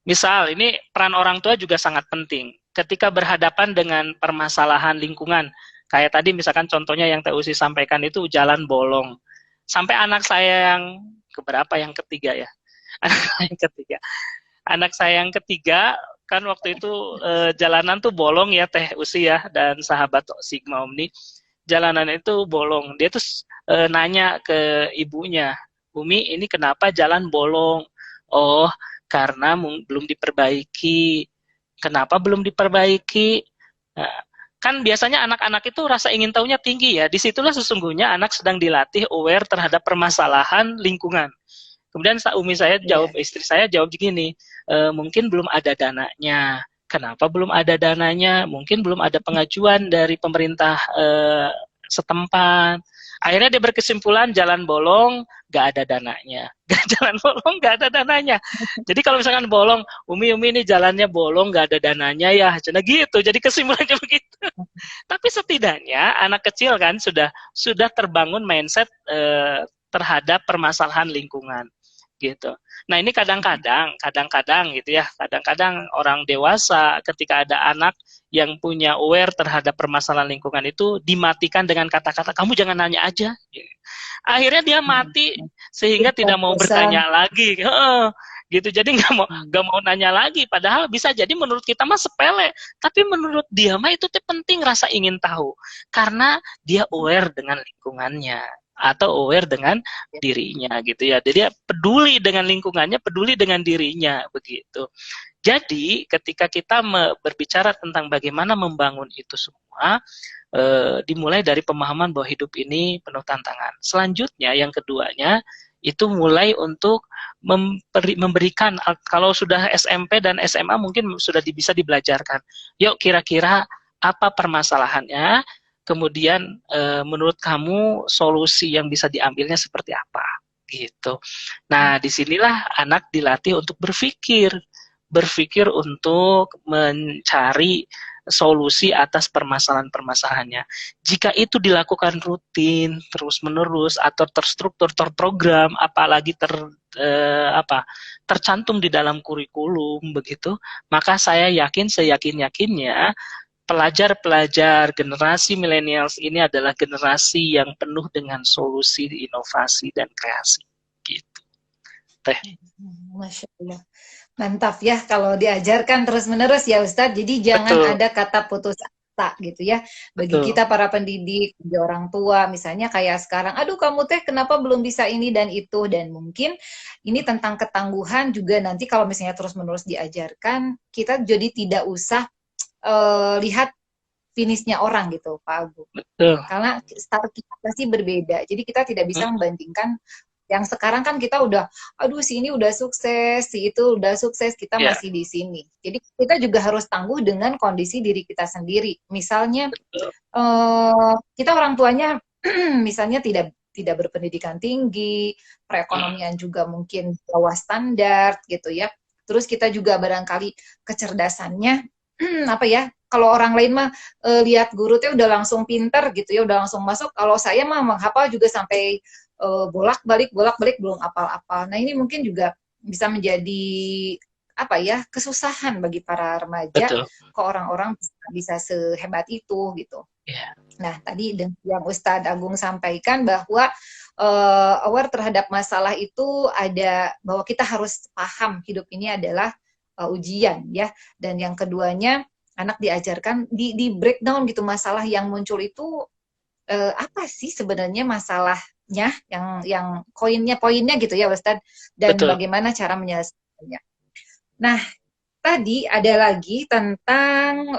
misal ini peran orang tua juga sangat penting ketika berhadapan dengan permasalahan lingkungan. Kayak tadi misalkan contohnya yang Teh Usi sampaikan itu jalan bolong. Sampai anak saya yang keberapa, yang ketiga ya? Anak saya yang ketiga kan waktu itu jalanan tuh bolong ya Teh Usi ya dan sahabat Sigma Omni. Jalanan itu bolong. Dia tuh nanya ke ibunya, "Umi, ini kenapa jalan bolong?" "Oh, karena belum diperbaiki." Kenapa belum diperbaiki? Nah, kan biasanya anak-anak itu rasa ingin tahunya tinggi ya. Disitulah sesungguhnya anak sedang dilatih aware terhadap permasalahan lingkungan. Kemudian Umi saya jawab, istri saya jawab begini, mungkin belum ada dananya. Kenapa belum ada dananya? Mungkin belum ada pengajuan dari pemerintah setempat. Akhirnya dia berkesimpulan jalan bolong, gak ada dananya. Jalan bolong, gak ada dananya. Jadi kalau misalkan bolong, Umi ini jalannya bolong, gak ada dananya ya. Cina gitu, jadi kesimpulannya begitu. Tapi setidaknya anak kecil kan sudah terbangun mindset terhadap permasalahan lingkungan. Gitu. Nah ini kadang-kadang gitu ya, kadang-kadang orang dewasa ketika ada anak yang punya aware terhadap permasalahan lingkungan itu dimatikan dengan kata-kata kamu jangan nanya aja. Akhirnya dia mati sehingga tidak mau bertanya lagi. Gitu. Jadi nggak mau nanya lagi. Padahal bisa jadi menurut kita mah sepele, tapi menurut dia mah itu penting rasa ingin tahu karena dia aware dengan lingkungannya atau aware dengan dirinya gitu ya. Jadi dia peduli dengan lingkungannya, peduli dengan dirinya begitu. Jadi ketika kita berbicara tentang bagaimana membangun itu semua, dimulai dari pemahaman bahwa hidup ini penuh tantangan. Selanjutnya yang keduanya itu mulai untuk memberikan, kalau sudah SMP dan SMA mungkin sudah bisa dibelajarkan. Yuk kira-kira apa permasalahannya? Kemudian menurut kamu solusi yang bisa diambilnya seperti apa gitu. Nah disinilah anak dilatih untuk berpikir untuk mencari solusi atas permasalahan-permasalahannya. Jika itu dilakukan rutin, terus-menerus atau terstruktur, terprogram, apalagi tercantum di dalam kurikulum begitu, maka saya yakin-yakinnya pelajar-pelajar generasi millennials ini adalah generasi yang penuh dengan solusi, inovasi, dan kreasi. Gitu. Teh. Masya Allah. Mantap ya kalau diajarkan terus-menerus ya Ustadz. Jadi jangan ada kata putus asa gitu ya. Bagi kita para pendidik, bagi orang tua, misalnya kayak sekarang, aduh kamu Teh kenapa belum bisa ini dan itu. Dan mungkin ini tentang ketangguhan juga nanti kalau misalnya terus-menerus diajarkan, kita jadi tidak usah lihat finishnya orang gitu Pak Abu. Karena start kita pasti berbeda. Jadi kita tidak bisa membandingkan yang sekarang kan kita udah, aduh si ini udah sukses, si itu udah sukses, kita masih di sini. Jadi kita juga harus tangguh dengan kondisi diri kita sendiri. Misalnya kita orang tuanya misalnya tidak berpendidikan tinggi, perekonomian juga mungkin bawah standar gitu ya. Terus kita juga barangkali kecerdasannya apa ya, kalau orang lain mah lihat guru tuh udah langsung pinter gitu ya, udah langsung masuk. Kalau saya mah menghafal juga sampai bolak-balik belum apal-apal. Nah ini mungkin juga bisa menjadi apa ya, kesusahan bagi para remaja. Kok orang-orang bisa sehebat itu gitu. Nah tadi yang Ustadz Agung sampaikan bahwa aware terhadap masalah itu ada, bahwa kita harus paham hidup ini adalah ujian ya. Dan yang keduanya anak diajarkan di breakdown gitu, masalah yang muncul itu apa sih sebenarnya masalahnya yang poinnya gitu ya Ustadz, dan Betul. bagaimana cara menyelesaikannya. Nah, tadi ada lagi tentang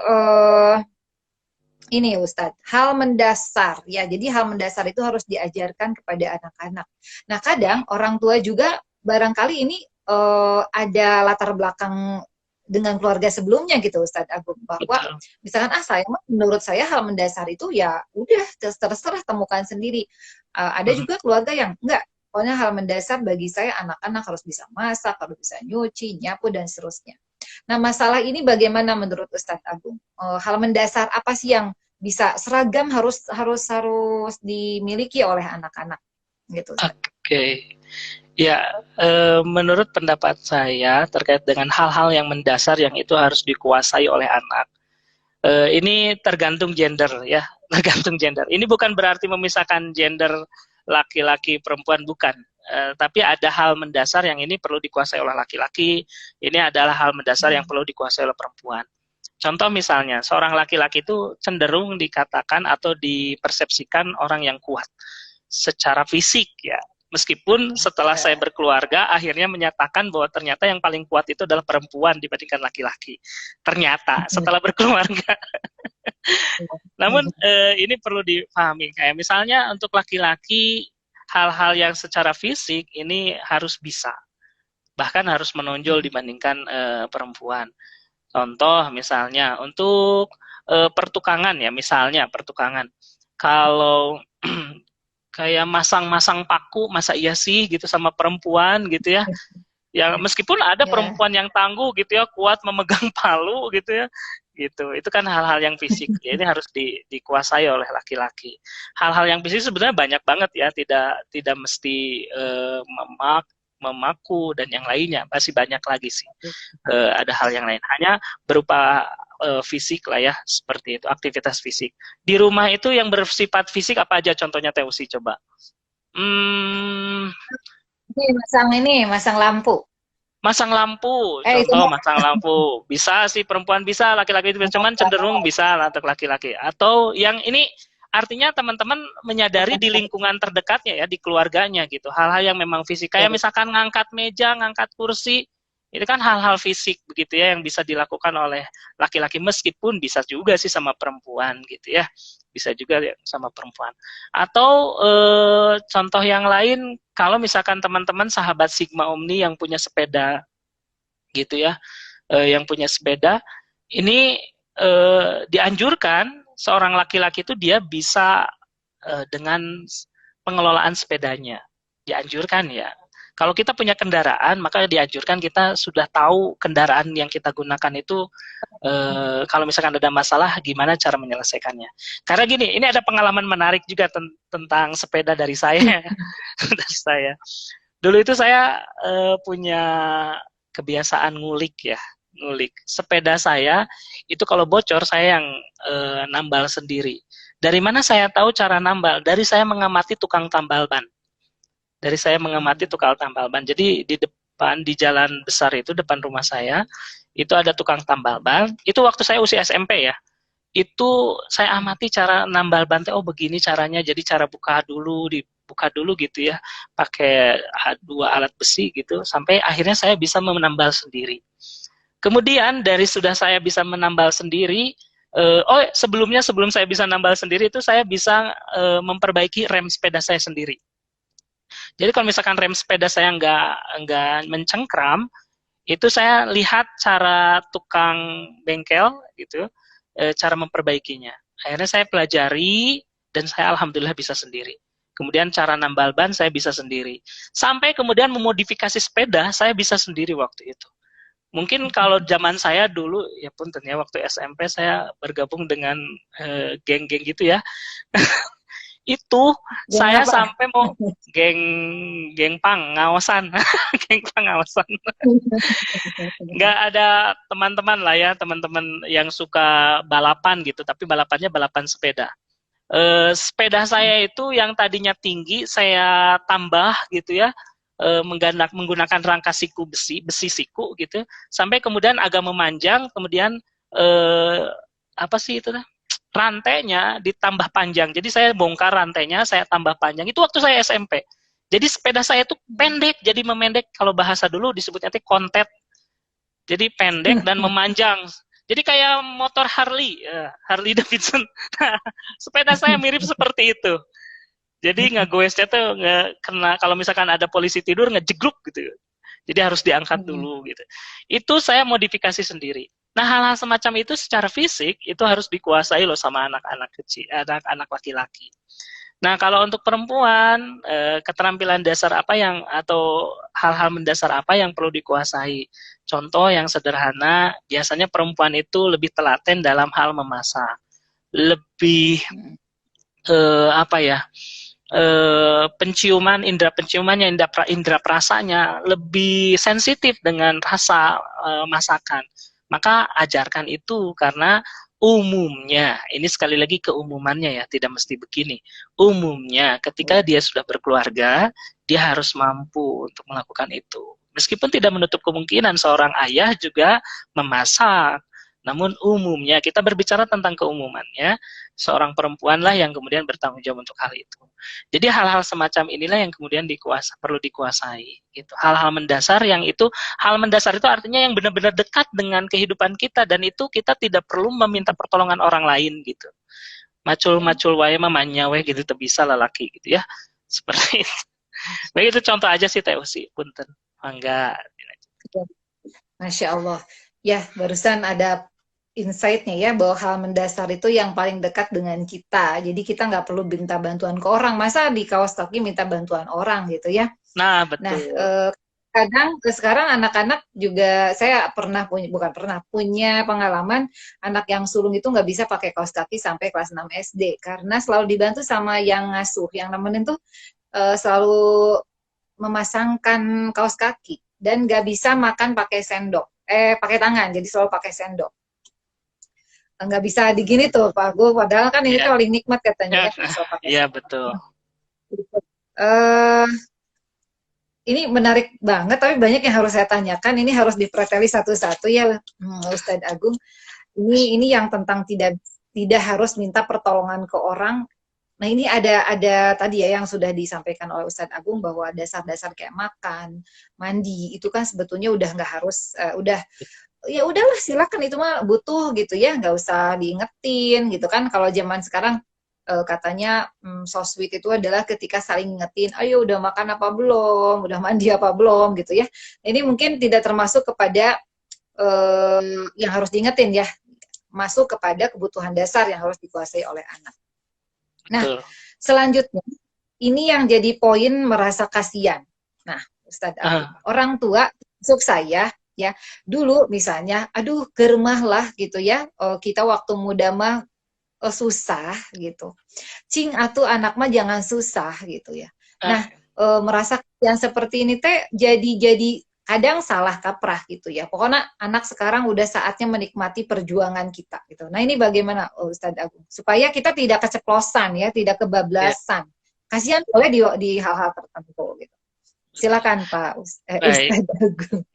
ini Ustadz, hal mendasar ya. Jadi hal mendasar itu harus diajarkan kepada anak-anak. Nah, kadang orang tua juga barangkali ini ada latar belakang dengan keluarga sebelumnya gitu Ustadz Agung, bahwa Betul. misalkan saya menurut saya hal mendasar itu ya udah terserah temukan sendiri. Ada juga keluarga yang enggak, pokoknya hal mendasar bagi saya anak-anak harus bisa masak, harus bisa nyuci, nyapu dan seterusnya. Nah, masalah ini bagaimana menurut Ustadz Agung? Hal mendasar apa sih yang bisa seragam harus dimiliki oleh anak-anak gitu Ustadz? Oke. Ya, menurut pendapat saya terkait dengan hal-hal yang mendasar yang itu harus dikuasai oleh anak. Ini tergantung gender ya, tergantung gender. Ini bukan berarti memisahkan gender laki-laki perempuan, bukan. Tapi ada hal mendasar yang ini perlu dikuasai oleh laki-laki. Ini adalah hal mendasar yang perlu dikuasai oleh perempuan. Contoh misalnya, seorang laki-laki itu cenderung dikatakan atau dipersepsikan orang yang kuat secara fisik ya. Meskipun setelah saya berkeluarga, akhirnya menyatakan bahwa ternyata yang paling kuat itu adalah perempuan dibandingkan laki-laki. Ternyata setelah berkeluarga. Namun ini perlu dipahami. Kayak misalnya untuk laki-laki, hal-hal yang secara fisik ini harus bisa. Bahkan harus menonjol dibandingkan perempuan. Contoh misalnya untuk pertukangan ya, misalnya pertukangan. Kalau kayak masang-masang paku, masa iya sih gitu sama perempuan gitu ya. Ya meskipun ada perempuan yang tangguh gitu ya, kuat memegang palu gitu ya. Gitu. Itu kan hal-hal yang fisik. Ya, ini harus dikuasai oleh laki-laki. Hal-hal yang fisik sebenarnya banyak banget ya, tidak mesti memaku dan yang lainnya, masih banyak lagi sih. Ada hal yang lain. Hanya berupa fisik lah ya, seperti itu, aktivitas fisik. Di rumah itu yang bersifat fisik apa aja contohnya Teusi coba? Masang lampu. Masang lampu, Itu contoh masang lampu. Bisa sih perempuan bisa, laki-laki itu cuman cenderung bisa lah untuk laki-laki. Atau yang ini artinya teman-teman menyadari di lingkungan terdekatnya ya, di keluarganya gitu. Hal-hal yang memang fisik, kayak misalkan ngangkat meja, ngangkat kursi, itu kan hal-hal fisik begitu ya yang bisa dilakukan oleh laki-laki, meskipun bisa juga sih sama perempuan gitu ya, bisa juga sama perempuan. Atau contoh yang lain, kalau misalkan teman-teman sahabat Sigma Omni yang punya sepeda gitu ya, yang punya sepeda, ini dianjurkan seorang laki-laki itu dia bisa dengan pengelolaan sepedanya, dianjurkan ya. Kalau kita punya kendaraan, maka dianjurkan kita sudah tahu kendaraan yang kita gunakan itu kalau misalkan ada masalah, gimana cara menyelesaikannya. Karena gini, ini ada pengalaman menarik juga tentang sepeda dari saya. Dari saya. Dulu itu saya punya kebiasaan ngulik ya, ngulik. Sepeda saya itu kalau bocor saya yang nambal sendiri. Dari mana saya tahu cara nambal? Dari saya mengamati tukang tambal ban. Dari saya mengamati tukang tambal ban. Jadi di depan, di jalan besar itu, depan rumah saya, itu ada tukang tambal ban. Itu waktu saya usia SMP ya. Itu saya amati cara nambal ban, oh begini caranya, jadi cara buka dulu gitu ya, pakai dua alat besi gitu, sampai akhirnya saya bisa menambal sendiri. Kemudian dari sudah saya bisa menambal sendiri, sebelum saya bisa nambal sendiri itu saya bisa memperbaiki rem sepeda saya sendiri. Jadi kalau misalkan rem sepeda saya nggak mencengkram, itu saya lihat cara tukang bengkel gitu, cara memperbaikinya. Akhirnya saya pelajari dan saya alhamdulillah bisa sendiri. Kemudian cara nambal ban saya bisa sendiri. Sampai kemudian memodifikasi sepeda saya bisa sendiri waktu itu. Mungkin kalau zaman saya dulu, ya punten ya, waktu SMP saya bergabung dengan geng-geng gitu ya. Itu geng saya apa? sampai mau geng pang ngawasan. Geng pang ngawasan. Nggak ada teman-teman lah ya, teman-teman yang suka balapan gitu, tapi balapannya balapan sepeda. Sepeda saya itu yang tadinya tinggi saya tambah gitu ya, menggunakan rangka siku besi siku gitu, sampai kemudian agak memanjang, kemudian apa sih itu rantainya ditambah panjang. Jadi saya bongkar rantainya, saya tambah panjang. Itu waktu saya SMP. Jadi sepeda saya itu pendek, jadi memendek. Kalau bahasa dulu disebutnya kontet. Jadi pendek dan memanjang. Jadi kayak motor Harley, Harley Davidson. Sepeda saya mirip seperti itu. Jadi ngegoesnya tuh kena, kalau misalkan ada polisi tidur ngejegluk gitu. Jadi harus diangkat dulu gitu. Itu saya modifikasi sendiri. Nah, hal-hal semacam itu secara fisik itu harus dikuasai loh sama anak-anak kecil, anak-anak laki-laki. Nah, kalau untuk perempuan, keterampilan dasar apa yang atau hal-hal mendasar apa yang perlu dikuasai? Contoh yang sederhana, biasanya perempuan itu lebih telaten dalam hal memasak, lebih apa ya? Penciuman, indera penciumannya, indera perasanya lebih sensitif dengan rasa masakan. Maka ajarkan itu, karena umumnya, ini sekali lagi keumumannya ya, tidak mesti begini. Umumnya ketika dia sudah berkeluarga, dia harus mampu untuk melakukan itu. Meskipun tidak menutup kemungkinan seorang ayah juga memasak. Namun umumnya, kita berbicara tentang keumumannya, seorang perempuan lah yang kemudian bertanggung jawab untuk hal itu. Jadi hal-hal semacam inilah yang kemudian perlu dikuasai. Gitu. Hal-hal mendasar yang itu, hal mendasar itu artinya yang benar-benar dekat dengan kehidupan kita, dan itu kita tidak perlu meminta pertolongan orang lain gitu. Macul-macul wae mamanya wae gitu, bisa lelaki gitu ya. Seperti itu. Baik, itu contoh aja sih Teh Usi, punten. Enggak. Masya Allah. Ya, barusan ada insight-nya ya, bahwa hal mendasar itu yang paling dekat dengan kita. Jadi kita nggak perlu minta bantuan ke orang. Masa di kaos kaki minta bantuan orang gitu ya. Nah, betul. Nah, kadang sekarang anak-anak juga, saya punya pengalaman anak yang sulung itu nggak bisa pakai kaos kaki sampai kelas 6 SD. Karena selalu dibantu sama yang ngasuh, yang nemenin tuh selalu memasangkan kaos kaki. Dan nggak bisa makan pakai sendok. Pakai tangan, jadi selalu pakai sendok. Nggak bisa digini tuh Pak Gu, padahal kan ini tuh paling nikmat katanya ya. Iya, betul. Ini menarik banget, tapi banyak yang harus saya tanyakan. Ini harus dipreteli satu-satu ya, Ustadz Agung. Ini yang tentang tidak harus minta pertolongan ke orang. Nah, ini ada tadi ya yang sudah disampaikan oleh Ustadz Agung, bahwa dasar-dasar kayak makan, mandi itu kan sebetulnya udah nggak harus, ya udahlah silakan, itu mah butuh gitu ya, nggak usah diingetin gitu kan. Kalau zaman sekarang katanya so sweet itu adalah ketika saling ngingetin, ayo udah makan apa belum, udah mandi apa belum gitu ya. Ini mungkin tidak termasuk kepada yang harus diingetin ya, masuk kepada kebutuhan dasar yang harus dikuasai oleh anak. Nah, selanjutnya ini yang jadi poin merasa kasihan. Nah, Ustadz, orang tua masuk saya ya, dulu misalnya, aduh germah lah gitu ya, kita waktu muda mah susah gitu. Cing atuh anak mah jangan susah gitu ya. Nah, merasa yang seperti ini teh jadi kadang salah kaprah gitu ya. Pokoknya anak sekarang udah saatnya menikmati perjuangan kita gitu. Nah, ini bagaimana Ustadz Agung supaya kita tidak keceplosan ya, tidak kebablasan. Kasihan boleh di hal-hal tertentu gitu. Silakan Pak Ustadz Agung.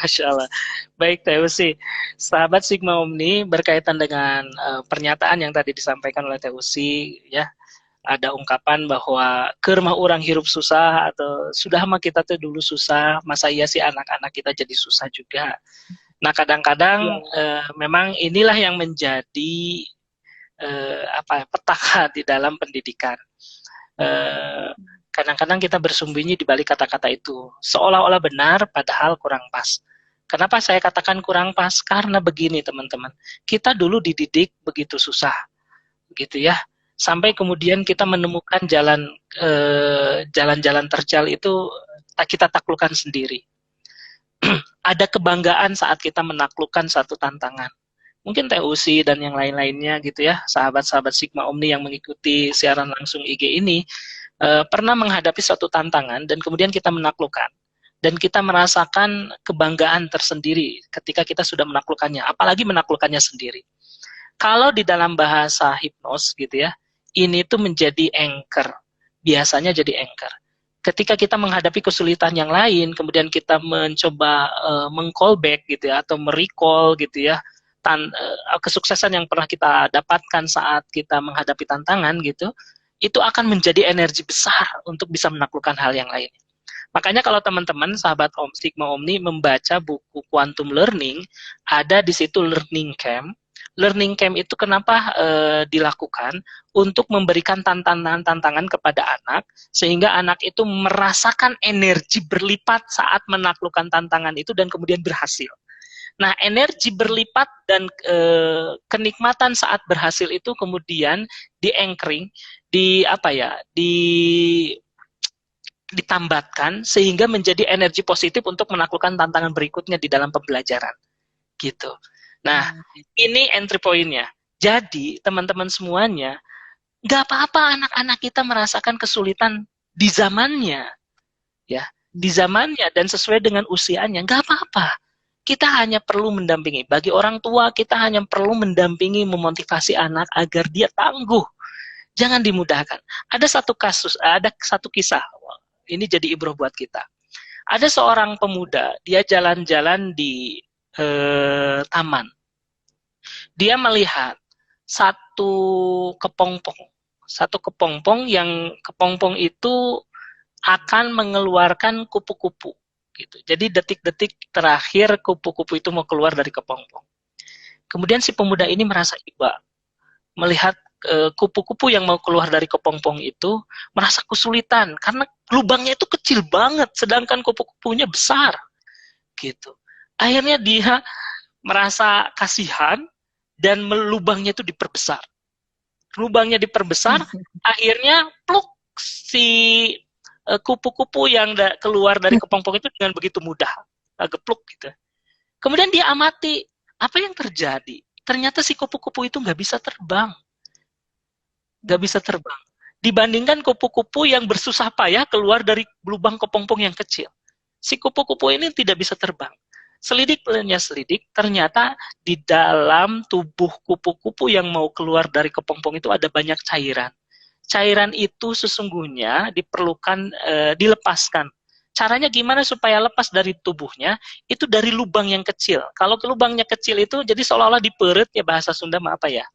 Masya Allah. Baik Teh Usi, sahabat Sigma Omni, berkaitan dengan pernyataan yang tadi disampaikan oleh Teh Usi ya, ada ungkapan bahwa kermah orang hirup susah, atau sudah mah kita tuh dulu susah, masa iya sih anak-anak kita jadi susah juga. Nah, kadang-kadang memang inilah yang menjadi petaka di dalam pendidikan. Kadang-kadang kita bersembunyi di balik kata-kata itu, seolah-olah benar padahal kurang pas. Kenapa saya katakan kurang pas? Karena begini teman-teman, kita dulu dididik begitu susah, gitu ya, sampai kemudian kita menemukan jalan-jalan terjal itu kita taklukkan sendiri. Ada kebanggaan saat kita menaklukkan satu tantangan. Mungkin Teh Usi dan yang lain-lainnya gitu ya, sahabat-sahabat Sigma Omni yang mengikuti siaran langsung IG ini, pernah menghadapi suatu tantangan dan kemudian kita menaklukkan. Dan kita merasakan kebanggaan tersendiri ketika kita sudah menaklukkannya, apalagi menaklukkannya sendiri. Kalau di dalam bahasa hipnos gitu ya, ini tuh menjadi anchor, biasanya jadi anchor. Ketika kita menghadapi kesulitan yang lain, kemudian kita mencoba meng-callback gitu ya, atau merecall gitu ya, kesuksesan yang pernah kita dapatkan saat kita menghadapi tantangan gitu, itu akan menjadi energi besar untuk bisa menaklukkan hal yang lain. Makanya kalau teman-teman sahabat Sigma Omni membaca buku Quantum Learning, ada di situ learning camp. Learning camp itu kenapa dilakukan? Untuk memberikan tantangan kepada anak, sehingga anak itu merasakan energi berlipat saat menaklukkan tantangan itu dan kemudian berhasil. Nah, energi berlipat dan kenikmatan saat berhasil itu kemudian di-anchoring, ditambatkan sehingga menjadi energi positif untuk menaklukkan tantangan berikutnya di dalam pembelajaran gitu. Nah, ini entry point-nya. Jadi teman-teman semuanya, nggak apa-apa anak-anak kita merasakan kesulitan di zamannya, ya, di zamannya dan sesuai dengan usianya, nggak apa-apa. Kita hanya perlu mendampingi. Bagi orang tua, kita hanya perlu mendampingi, memotivasi anak agar dia tangguh. Jangan dimudahkan. Ada satu kisah. Ini jadi ibroh buat kita. Ada seorang pemuda, dia jalan-jalan di taman. Dia melihat satu kepompong yang kepompong itu akan mengeluarkan kupu-kupu. Gitu. Jadi detik-detik terakhir kupu-kupu itu mau keluar dari kepompong. Kemudian si pemuda ini merasa iba, melihat kupu-kupu yang mau keluar dari kepompong itu merasa kesulitan karena lubangnya itu kecil banget sedangkan kupu-kupunya besar gitu. Akhirnya dia merasa kasihan dan lubangnya itu diperbesar. Lubangnya diperbesar, akhirnya pluk si kupu-kupu yang keluar dari kepompong itu dengan begitu mudah, gepluk gitu. Kemudian dia amati apa yang terjadi. Ternyata si kupu-kupu itu nggak bisa terbang. Dibandingkan kupu-kupu yang bersusah payah keluar dari lubang kepompong yang kecil. Si kupu-kupu ini tidak bisa terbang. Selidik, ternyata di dalam tubuh kupu-kupu yang mau keluar dari kepompong itu ada banyak cairan. Cairan itu sesungguhnya diperlukan dilepaskan. Caranya gimana supaya lepas dari tubuhnya? Itu dari lubang yang kecil. Kalau ke lubangnya kecil itu jadi seolah-olah diperut, ya bahasa Sunda apa ya?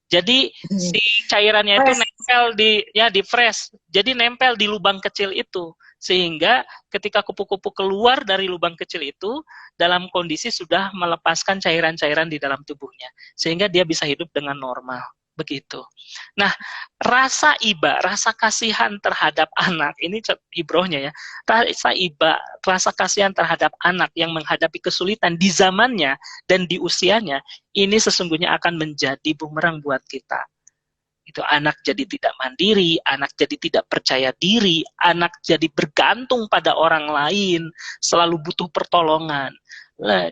Jadi si cairannya itu nempel di fresh. Jadi nempel di lubang kecil itu. Sehingga ketika kupu-kupu keluar dari lubang kecil itu dalam kondisi sudah melepaskan cairan-cairan di dalam tubuhnya. Sehingga dia bisa hidup dengan normal. Begitu. Nah, rasa iba, rasa kasihan terhadap anak, ini ibrohnya ya, rasa kasihan terhadap anak yang menghadapi kesulitan di zamannya dan di usianya, ini sesungguhnya akan menjadi bumerang buat kita. Itu anak jadi tidak mandiri, anak jadi tidak percaya diri, anak jadi bergantung pada orang lain, selalu butuh pertolongan.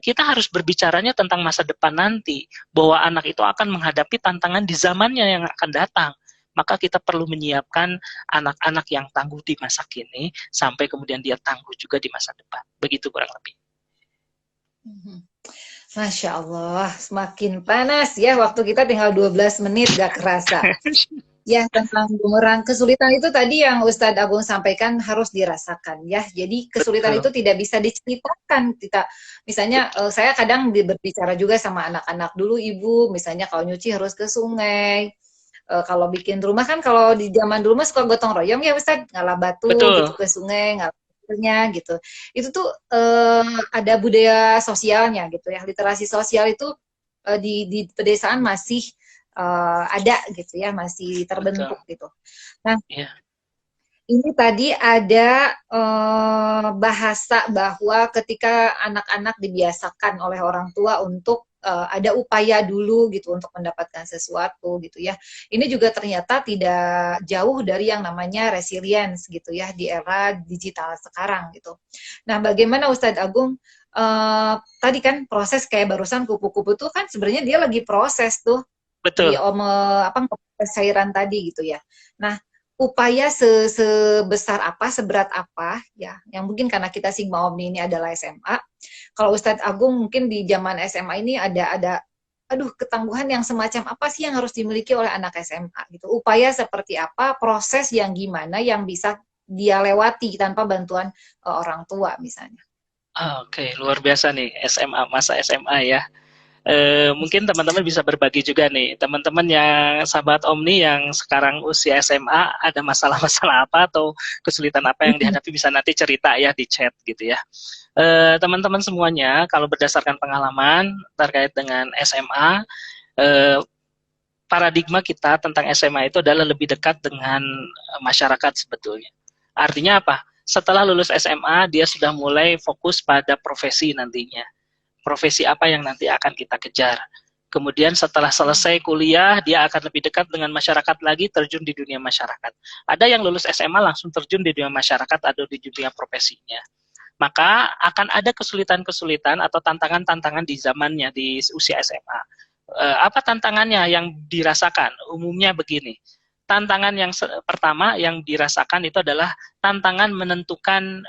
Kita harus berbicaranya tentang masa depan nanti, bahwa anak itu akan menghadapi tantangan di zamannya yang akan datang. Maka kita perlu menyiapkan anak-anak yang tangguh di masa kini, sampai kemudian dia tangguh juga di masa depan. Begitu kurang lebih. Masya Allah, semakin panas ya, waktu kita tinggal 12 menit, gak kerasa. Ya, tentang bumerang kesulitan itu tadi yang Ustadz Agung sampaikan harus dirasakan ya. Jadi kesulitan itu tidak bisa diceritakan. Misalnya saya kadang berbicara juga sama anak-anak dulu, ibu, misalnya kalau nyuci harus ke sungai. Kalau bikin rumah kan kalau di zaman dulu mah suka gotong royong ya Ustadz, ngalah batu gitu ke sungai, ngalah batunya gitu. Itu tuh ada budaya sosialnya gitu ya. Literasi sosial itu di pedesaan masih ada gitu ya, masih terbentuk. Betul. Gitu. Nah, ini tadi ada bahasa bahwa ketika anak-anak dibiasakan oleh orang tua untuk ada upaya dulu gitu untuk mendapatkan sesuatu gitu ya. Ini juga ternyata tidak jauh dari yang namanya resilience gitu ya di era digital sekarang gitu. Nah, bagaimana Ustadz Agung? Tadi kan proses kayak barusan kupu-kupu tuh kan sebenarnya dia lagi proses tuh. Betul. Di cairan tadi gitu ya. Nah, upaya sebesar apa, seberat apa ya, yang mungkin karena kita Sigma Omni ini adalah SMA. Kalau Ustadz Agung mungkin di zaman SMA ini ada ketangguhan yang semacam apa sih yang harus dimiliki oleh anak SMA gitu. Upaya seperti apa, proses yang gimana yang bisa dia lewati tanpa bantuan orang tua misalnya. Oke, luar biasa nih masa SMA ya. Mungkin teman-teman bisa berbagi juga nih, teman-teman yang sahabat Omni yang sekarang usia SMA ada masalah-masalah apa atau kesulitan apa yang dihadapi, bisa nanti cerita ya di chat gitu ya. Teman-teman semuanya, kalau berdasarkan pengalaman terkait dengan SMA, paradigma kita tentang SMA itu adalah lebih dekat dengan masyarakat sebetulnya. Artinya apa? Setelah lulus SMA, dia sudah mulai fokus pada profesi nantinya. Profesi apa yang nanti akan kita kejar. Kemudian setelah selesai kuliah, dia akan lebih dekat dengan masyarakat lagi, terjun di dunia masyarakat. Ada yang lulus SMA langsung terjun di dunia masyarakat atau di dunia profesinya. Maka akan ada kesulitan-kesulitan atau tantangan-tantangan di zamannya, di usia SMA. Apa tantangannya yang dirasakan? Umumnya begini. Tantangan yang pertama yang dirasakan itu adalah tantangan menentukan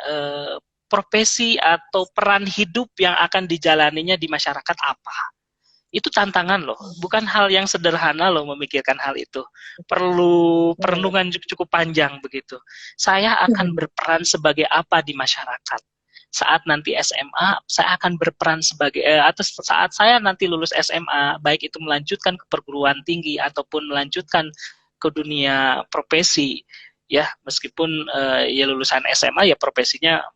profesi atau peran hidup yang akan dijalaninya di masyarakat apa. Itu tantangan loh, bukan hal yang sederhana loh memikirkan hal itu. Perlu perenungan cukup panjang begitu. Saya akan berperan sebagai apa di masyarakat? Saat nanti SMA, saya akan berperan sebagai, atau saat saya nanti lulus SMA, baik itu melanjutkan ke perguruan tinggi ataupun melanjutkan ke dunia profesi, ya meskipun ya lulusan SMA ya profesinya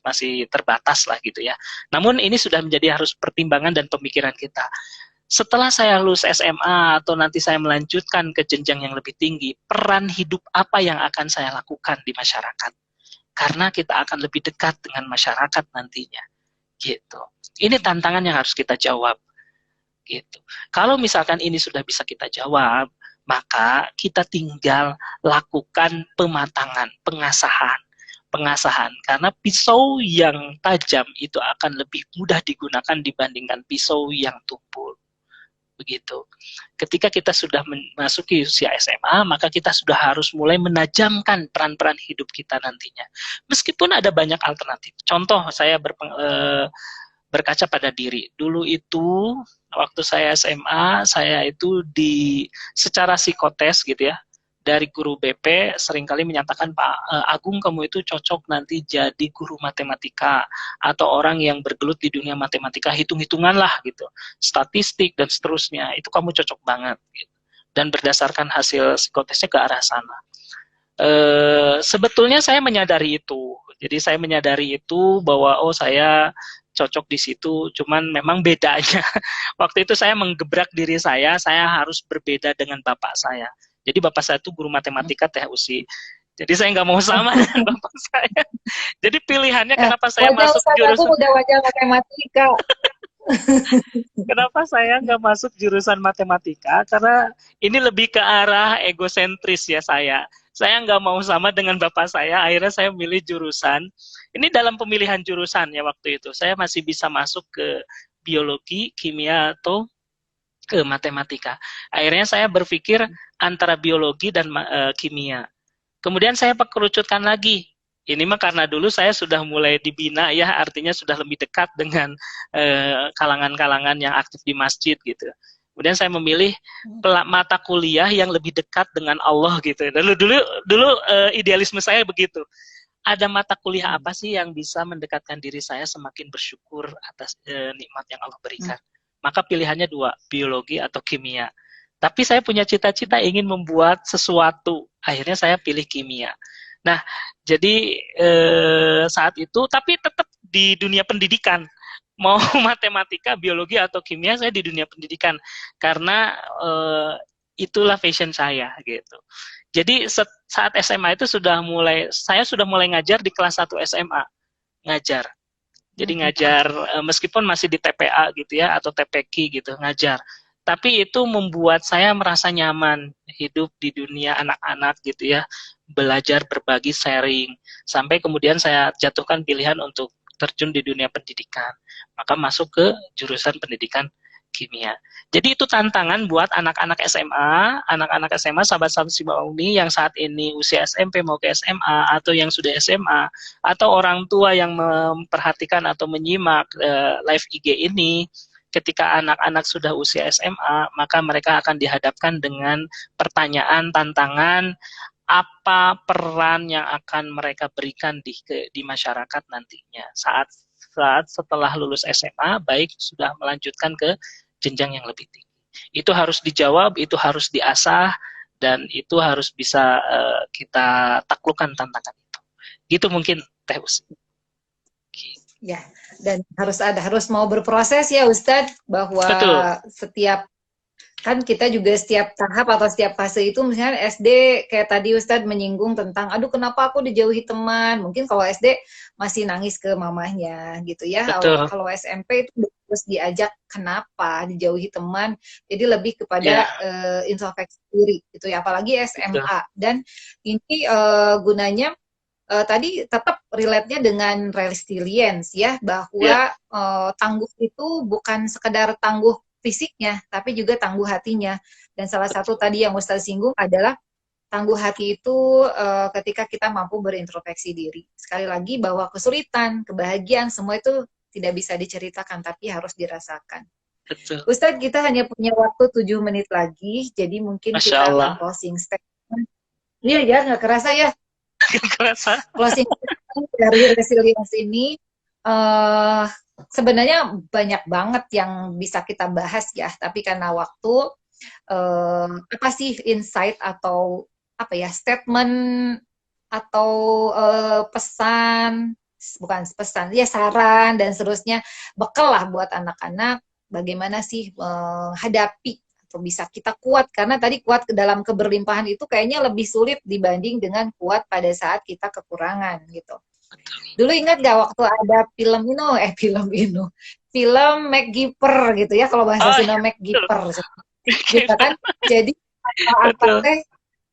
masih terbatas lah gitu ya. Namun ini sudah menjadi harus pertimbangan dan pemikiran kita. Setelah saya lulus SMA atau nanti saya melanjutkan ke jenjang yang lebih tinggi, peran hidup apa yang akan saya lakukan di masyarakat? Karena kita akan lebih dekat dengan masyarakat nantinya. Gitu. Ini tantangan yang harus kita jawab. Gitu. Kalau misalkan ini sudah bisa kita jawab, maka kita tinggal lakukan pematangan, pengasahan. Karena pisau yang tajam itu akan lebih mudah digunakan dibandingkan pisau yang tumpul. Begitu. Ketika kita sudah memasuki usia SMA, maka kita sudah harus mulai menajamkan peran-peran hidup kita nantinya. Meskipun ada banyak alternatif. Contoh, saya berkaca pada diri. Dulu itu, waktu saya SMA, saya itu secara psikotes gitu ya, dari guru BP seringkali menyatakan, Pak Agung, kamu itu cocok nanti jadi guru matematika atau orang yang bergelut di dunia matematika, hitung-hitungan lah gitu, statistik dan seterusnya, itu kamu cocok banget gitu. Dan berdasarkan hasil psikotesnya ke arah sana. Sebetulnya saya menyadari itu, jadi saya menyadari itu bahwa saya cocok di situ, cuman memang bedanya waktu itu saya menggebrak diri saya harus berbeda dengan bapak saya. Jadi bapak saya itu guru matematika THUSI. Jadi saya nggak mau sama dengan bapak saya. Jadi pilihannya kenapa saya masuk jurusan... udah wajah matematika. Kenapa saya nggak masuk jurusan matematika? Karena ini lebih ke arah egosentris ya saya. Saya nggak mau sama dengan bapak saya, akhirnya saya milih jurusan. Ini dalam pemilihan jurusan ya waktu itu. Saya masih bisa masuk ke biologi, kimia, atau ke matematika. Akhirnya saya berpikir antara biologi dan kimia. Kemudian saya kerucutkan lagi. Ini mah karena dulu saya sudah mulai dibina ya, artinya sudah lebih dekat dengan kalangan-kalangan yang aktif di masjid gitu. Kemudian saya memilih mata kuliah yang lebih dekat dengan Allah gitu. Dulu idealisme saya begitu. Ada mata kuliah apa sih yang bisa mendekatkan diri saya semakin bersyukur atas nikmat yang Allah berikan? Maka pilihannya dua, biologi atau kimia. Tapi saya punya cita-cita ingin membuat sesuatu. Akhirnya saya pilih kimia. Nah, jadi saat itu, tapi tetap di dunia pendidikan. Mau matematika, biologi, atau kimia, saya di dunia pendidikan. Karena itulah passion saya, gitu. Jadi saat SMA itu saya sudah mulai ngajar di kelas 1 SMA. Ngajar. Jadi ngajar, meskipun masih di TPA gitu ya, atau TPQ gitu, ngajar. Tapi itu membuat saya merasa nyaman hidup di dunia anak-anak gitu ya, belajar, berbagi, sharing. Sampai kemudian saya jatuhkan pilihan untuk terjun di dunia pendidikan. Maka masuk ke jurusan pendidikan kimia. Jadi itu tantangan buat anak-anak SMA, sahabat-sahabat Sigma Uni yang saat ini usia SMP mau ke SMA, atau yang sudah SMA, atau orang tua yang memperhatikan atau menyimak live IG ini. Ketika anak-anak sudah usia SMA, maka mereka akan dihadapkan dengan pertanyaan, tantangan, apa peran yang akan mereka berikan di masyarakat nantinya saat saat setelah lulus SMA, baik sudah melanjutkan ke jenjang yang lebih tinggi. Itu harus dijawab, itu harus diasah, dan itu harus bisa kita taklukkan tantangan itu. Gitu mungkin Teh Usi. Ya, dan harus mau berproses ya Ustadz, bahwa Betul. setiap kan kita juga setiap tahap atau setiap fase itu, misalnya SD kayak tadi Ustadz menyinggung tentang aduh kenapa aku dijauhi teman, mungkin kalau SD masih nangis ke mamahnya gitu ya. Betul. Kalau SMP itu terus diajak kenapa dijauhi teman, jadi lebih kepada introspeksi diri gitu ya, apalagi SMA. Betul. Dan ini gunanya tadi tetap relate-nya dengan resilience ya, bahwa tangguh itu bukan sekedar tangguh fisiknya, tapi juga tangguh hatinya. Dan salah satu tadi yang Ustaz singgung adalah tangguh hati itu ketika kita mampu berintrospeksi diri. Sekali lagi bahwa kesulitan, kebahagiaan, semua itu tidak bisa diceritakan, tapi harus dirasakan. Betul. Ustadz, kita hanya punya waktu 7 menit lagi, jadi mungkin Masya kita Allah. akan closing statement. Iya ya, nggak kerasa ya. Kerasa. Closing statement dari resilience ini, sebenarnya banyak banget yang bisa kita bahas ya, tapi karena waktu, apa sih insight atau apa ya, statement atau pesan, bukan pesan, ya saran dan seterusnya, bekal lah buat anak-anak, bagaimana sih menghadapi atau bisa kita kuat, karena tadi kuat ke dalam keberlimpahan itu kayaknya lebih sulit dibanding dengan kuat pada saat kita kekurangan gitu. Dulu ingat gak waktu ada film MacGyver gitu ya, kalau bahasa Sunda MacGyver gitu kan. Jadi apa teh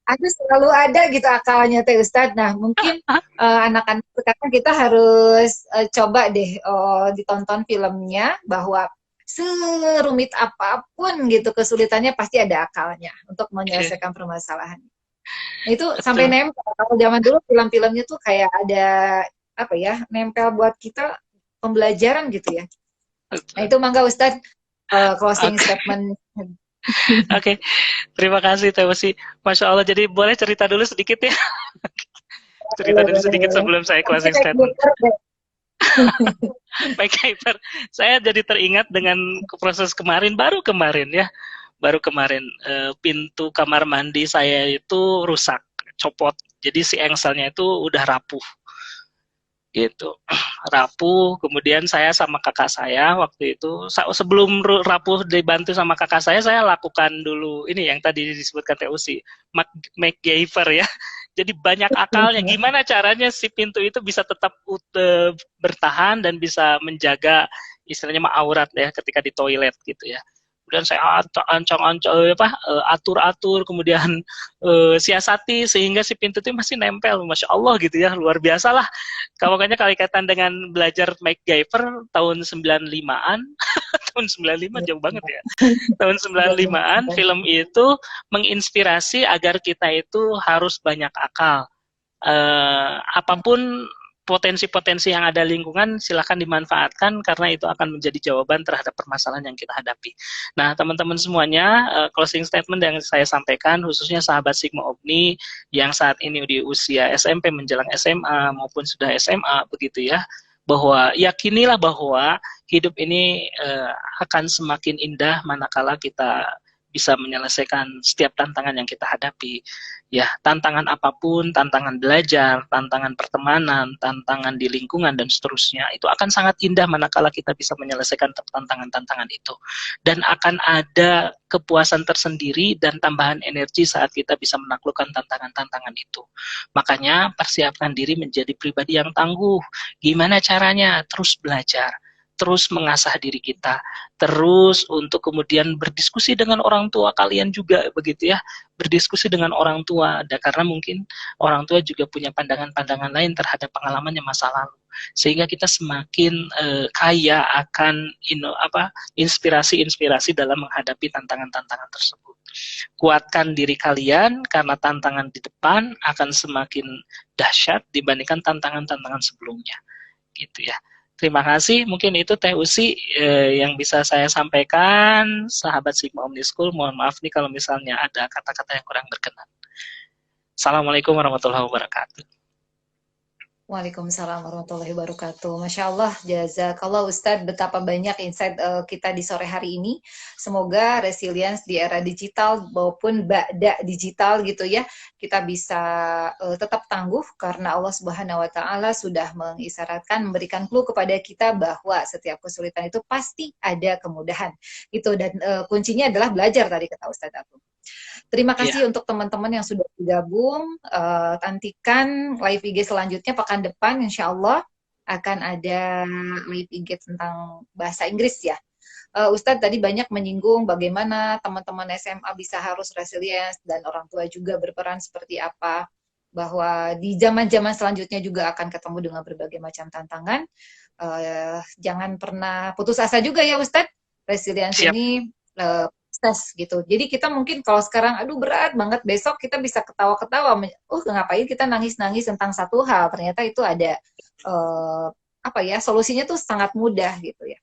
ada selalu ada gitu akalnya teh Ustadz. Nah mungkin anak-anak sekarang kita harus coba deh ditonton filmnya, bahwa serumit apapun gitu kesulitannya pasti ada akalnya untuk menyelesaikan permasalahan. Nah, itu sampai nempel. Kalau zaman dulu film-filmnya tuh kayak ada apa ya, nempel buat kita pembelajaran gitu ya. Nah itu mangga Ustadz closing statement. Oke. Terima kasih Teh Usi. Masya Allah, jadi boleh cerita dulu sedikit ya? Cerita dulu sedikit sebelum saya closing statement. MacGyver. Saya jadi teringat dengan proses kemarin, baru kemarin pintu kamar mandi saya itu rusak, copot. Jadi si engselnya itu udah rapuh. Gitu. Rapuh, kemudian saya sama kakak saya waktu itu, sebelum rapuh dibantu sama kakak saya lakukan dulu ini yang tadi disebutkan TUC, MacGyver ya. Jadi banyak akalnya, gimana caranya si pintu itu bisa tetap bertahan dan bisa menjaga istilahnya aurat ya ketika di toilet gitu ya. Kemudian saya atur-atur, kemudian siasati sehingga si pintu itu masih nempel, Masya Allah gitu ya, luar biasa lah. Makanya kaitan dengan belajar MacGyver tahun 95-an, tahun 95 jauh banget ya. Tahun 95-an film itu menginspirasi agar kita itu harus banyak akal. Apapun potensi-potensi yang ada lingkungan silahkan dimanfaatkan karena itu akan menjadi jawaban terhadap permasalahan yang kita hadapi. Nah, teman-teman semuanya, closing statement yang saya sampaikan khususnya sahabat Sigma Omni yang saat ini di usia SMP menjelang SMA maupun sudah SMA begitu ya, bahwa yakinilah bahwa hidup ini akan semakin indah manakala kita bisa menyelesaikan setiap tantangan yang kita hadapi. Ya, tantangan apapun, tantangan belajar, tantangan pertemanan, tantangan di lingkungan, dan seterusnya, itu akan sangat indah manakala kita bisa menyelesaikan tantangan-tantangan itu. Dan akan ada kepuasan tersendiri dan tambahan energi saat kita bisa menaklukkan tantangan-tantangan itu. Makanya, persiapkan diri menjadi pribadi yang tangguh. Gimana caranya? Terus belajar. Terus mengasah diri kita, terus untuk kemudian berdiskusi dengan orang tua kalian juga begitu ya, berdiskusi dengan orang tua, karena mungkin orang tua juga punya pandangan-pandangan lain terhadap pengalamannya masa lalu, sehingga kita semakin kaya akan inspirasi-inspirasi dalam menghadapi tantangan-tantangan tersebut. Kuatkan diri kalian karena tantangan di depan akan semakin dahsyat dibandingkan tantangan-tantangan sebelumnya, gitu ya. Terima kasih, mungkin itu Teh Usi yang bisa saya sampaikan. Sahabat Sigma Omni School, mohon maaf nih kalau misalnya ada kata-kata yang kurang berkenan. Assalamualaikum warahmatullahi wabarakatuh. Waalaikumsalam warahmatullahi wabarakatuh. Masya Allah, jazakallah Ustadz, betapa banyak insight kita di sore hari ini. Semoga resilience di era digital maupun ba'da digital gitu ya, kita bisa tetap tangguh karena Allah Subhanahu wa Ta'ala sudah mengisyaratkan, memberikan clue kepada kita bahwa setiap kesulitan itu pasti ada kemudahan. Gitu, dan kuncinya adalah belajar tadi kata Ustadz aku. Terima kasih untuk teman-teman yang sudah bergabung. Nantikan live IG selanjutnya pekan depan, insya Allah akan ada live IG tentang bahasa Inggris ya. Ustadz tadi banyak menyinggung bagaimana teman-teman SMA bisa harus resilience dan orang tua juga berperan seperti apa. Bahwa di zaman-zaman selanjutnya juga akan ketemu dengan berbagai macam tantangan. Jangan pernah putus asa juga ya Ustadz. Resilience ini tes gitu. Jadi kita mungkin kalau sekarang aduh berat banget, besok kita bisa ketawa-ketawa. Ngapain kita nangis-nangis tentang satu hal? Ternyata itu ada solusinya tuh sangat mudah gitu ya.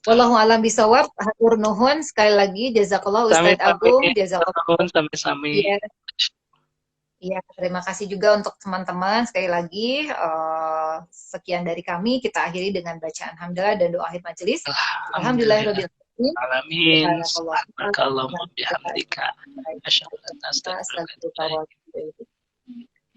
Wallahu a'lam bishawab. Hatur nuhun sekali lagi jazakallah Ustadz Agung, jazakallah sami-sami. Iya, terima kasih juga untuk teman-teman. Sekali lagi, sekian dari kami. Kita akhiri dengan bacaan hamdalah dan doa akhir majelis. Alhamdulillahirabbil alamin. Subhanakallahumma bihamdika asyhadu an la ilaha illa anta astaghfiruka wa atubu ilaik.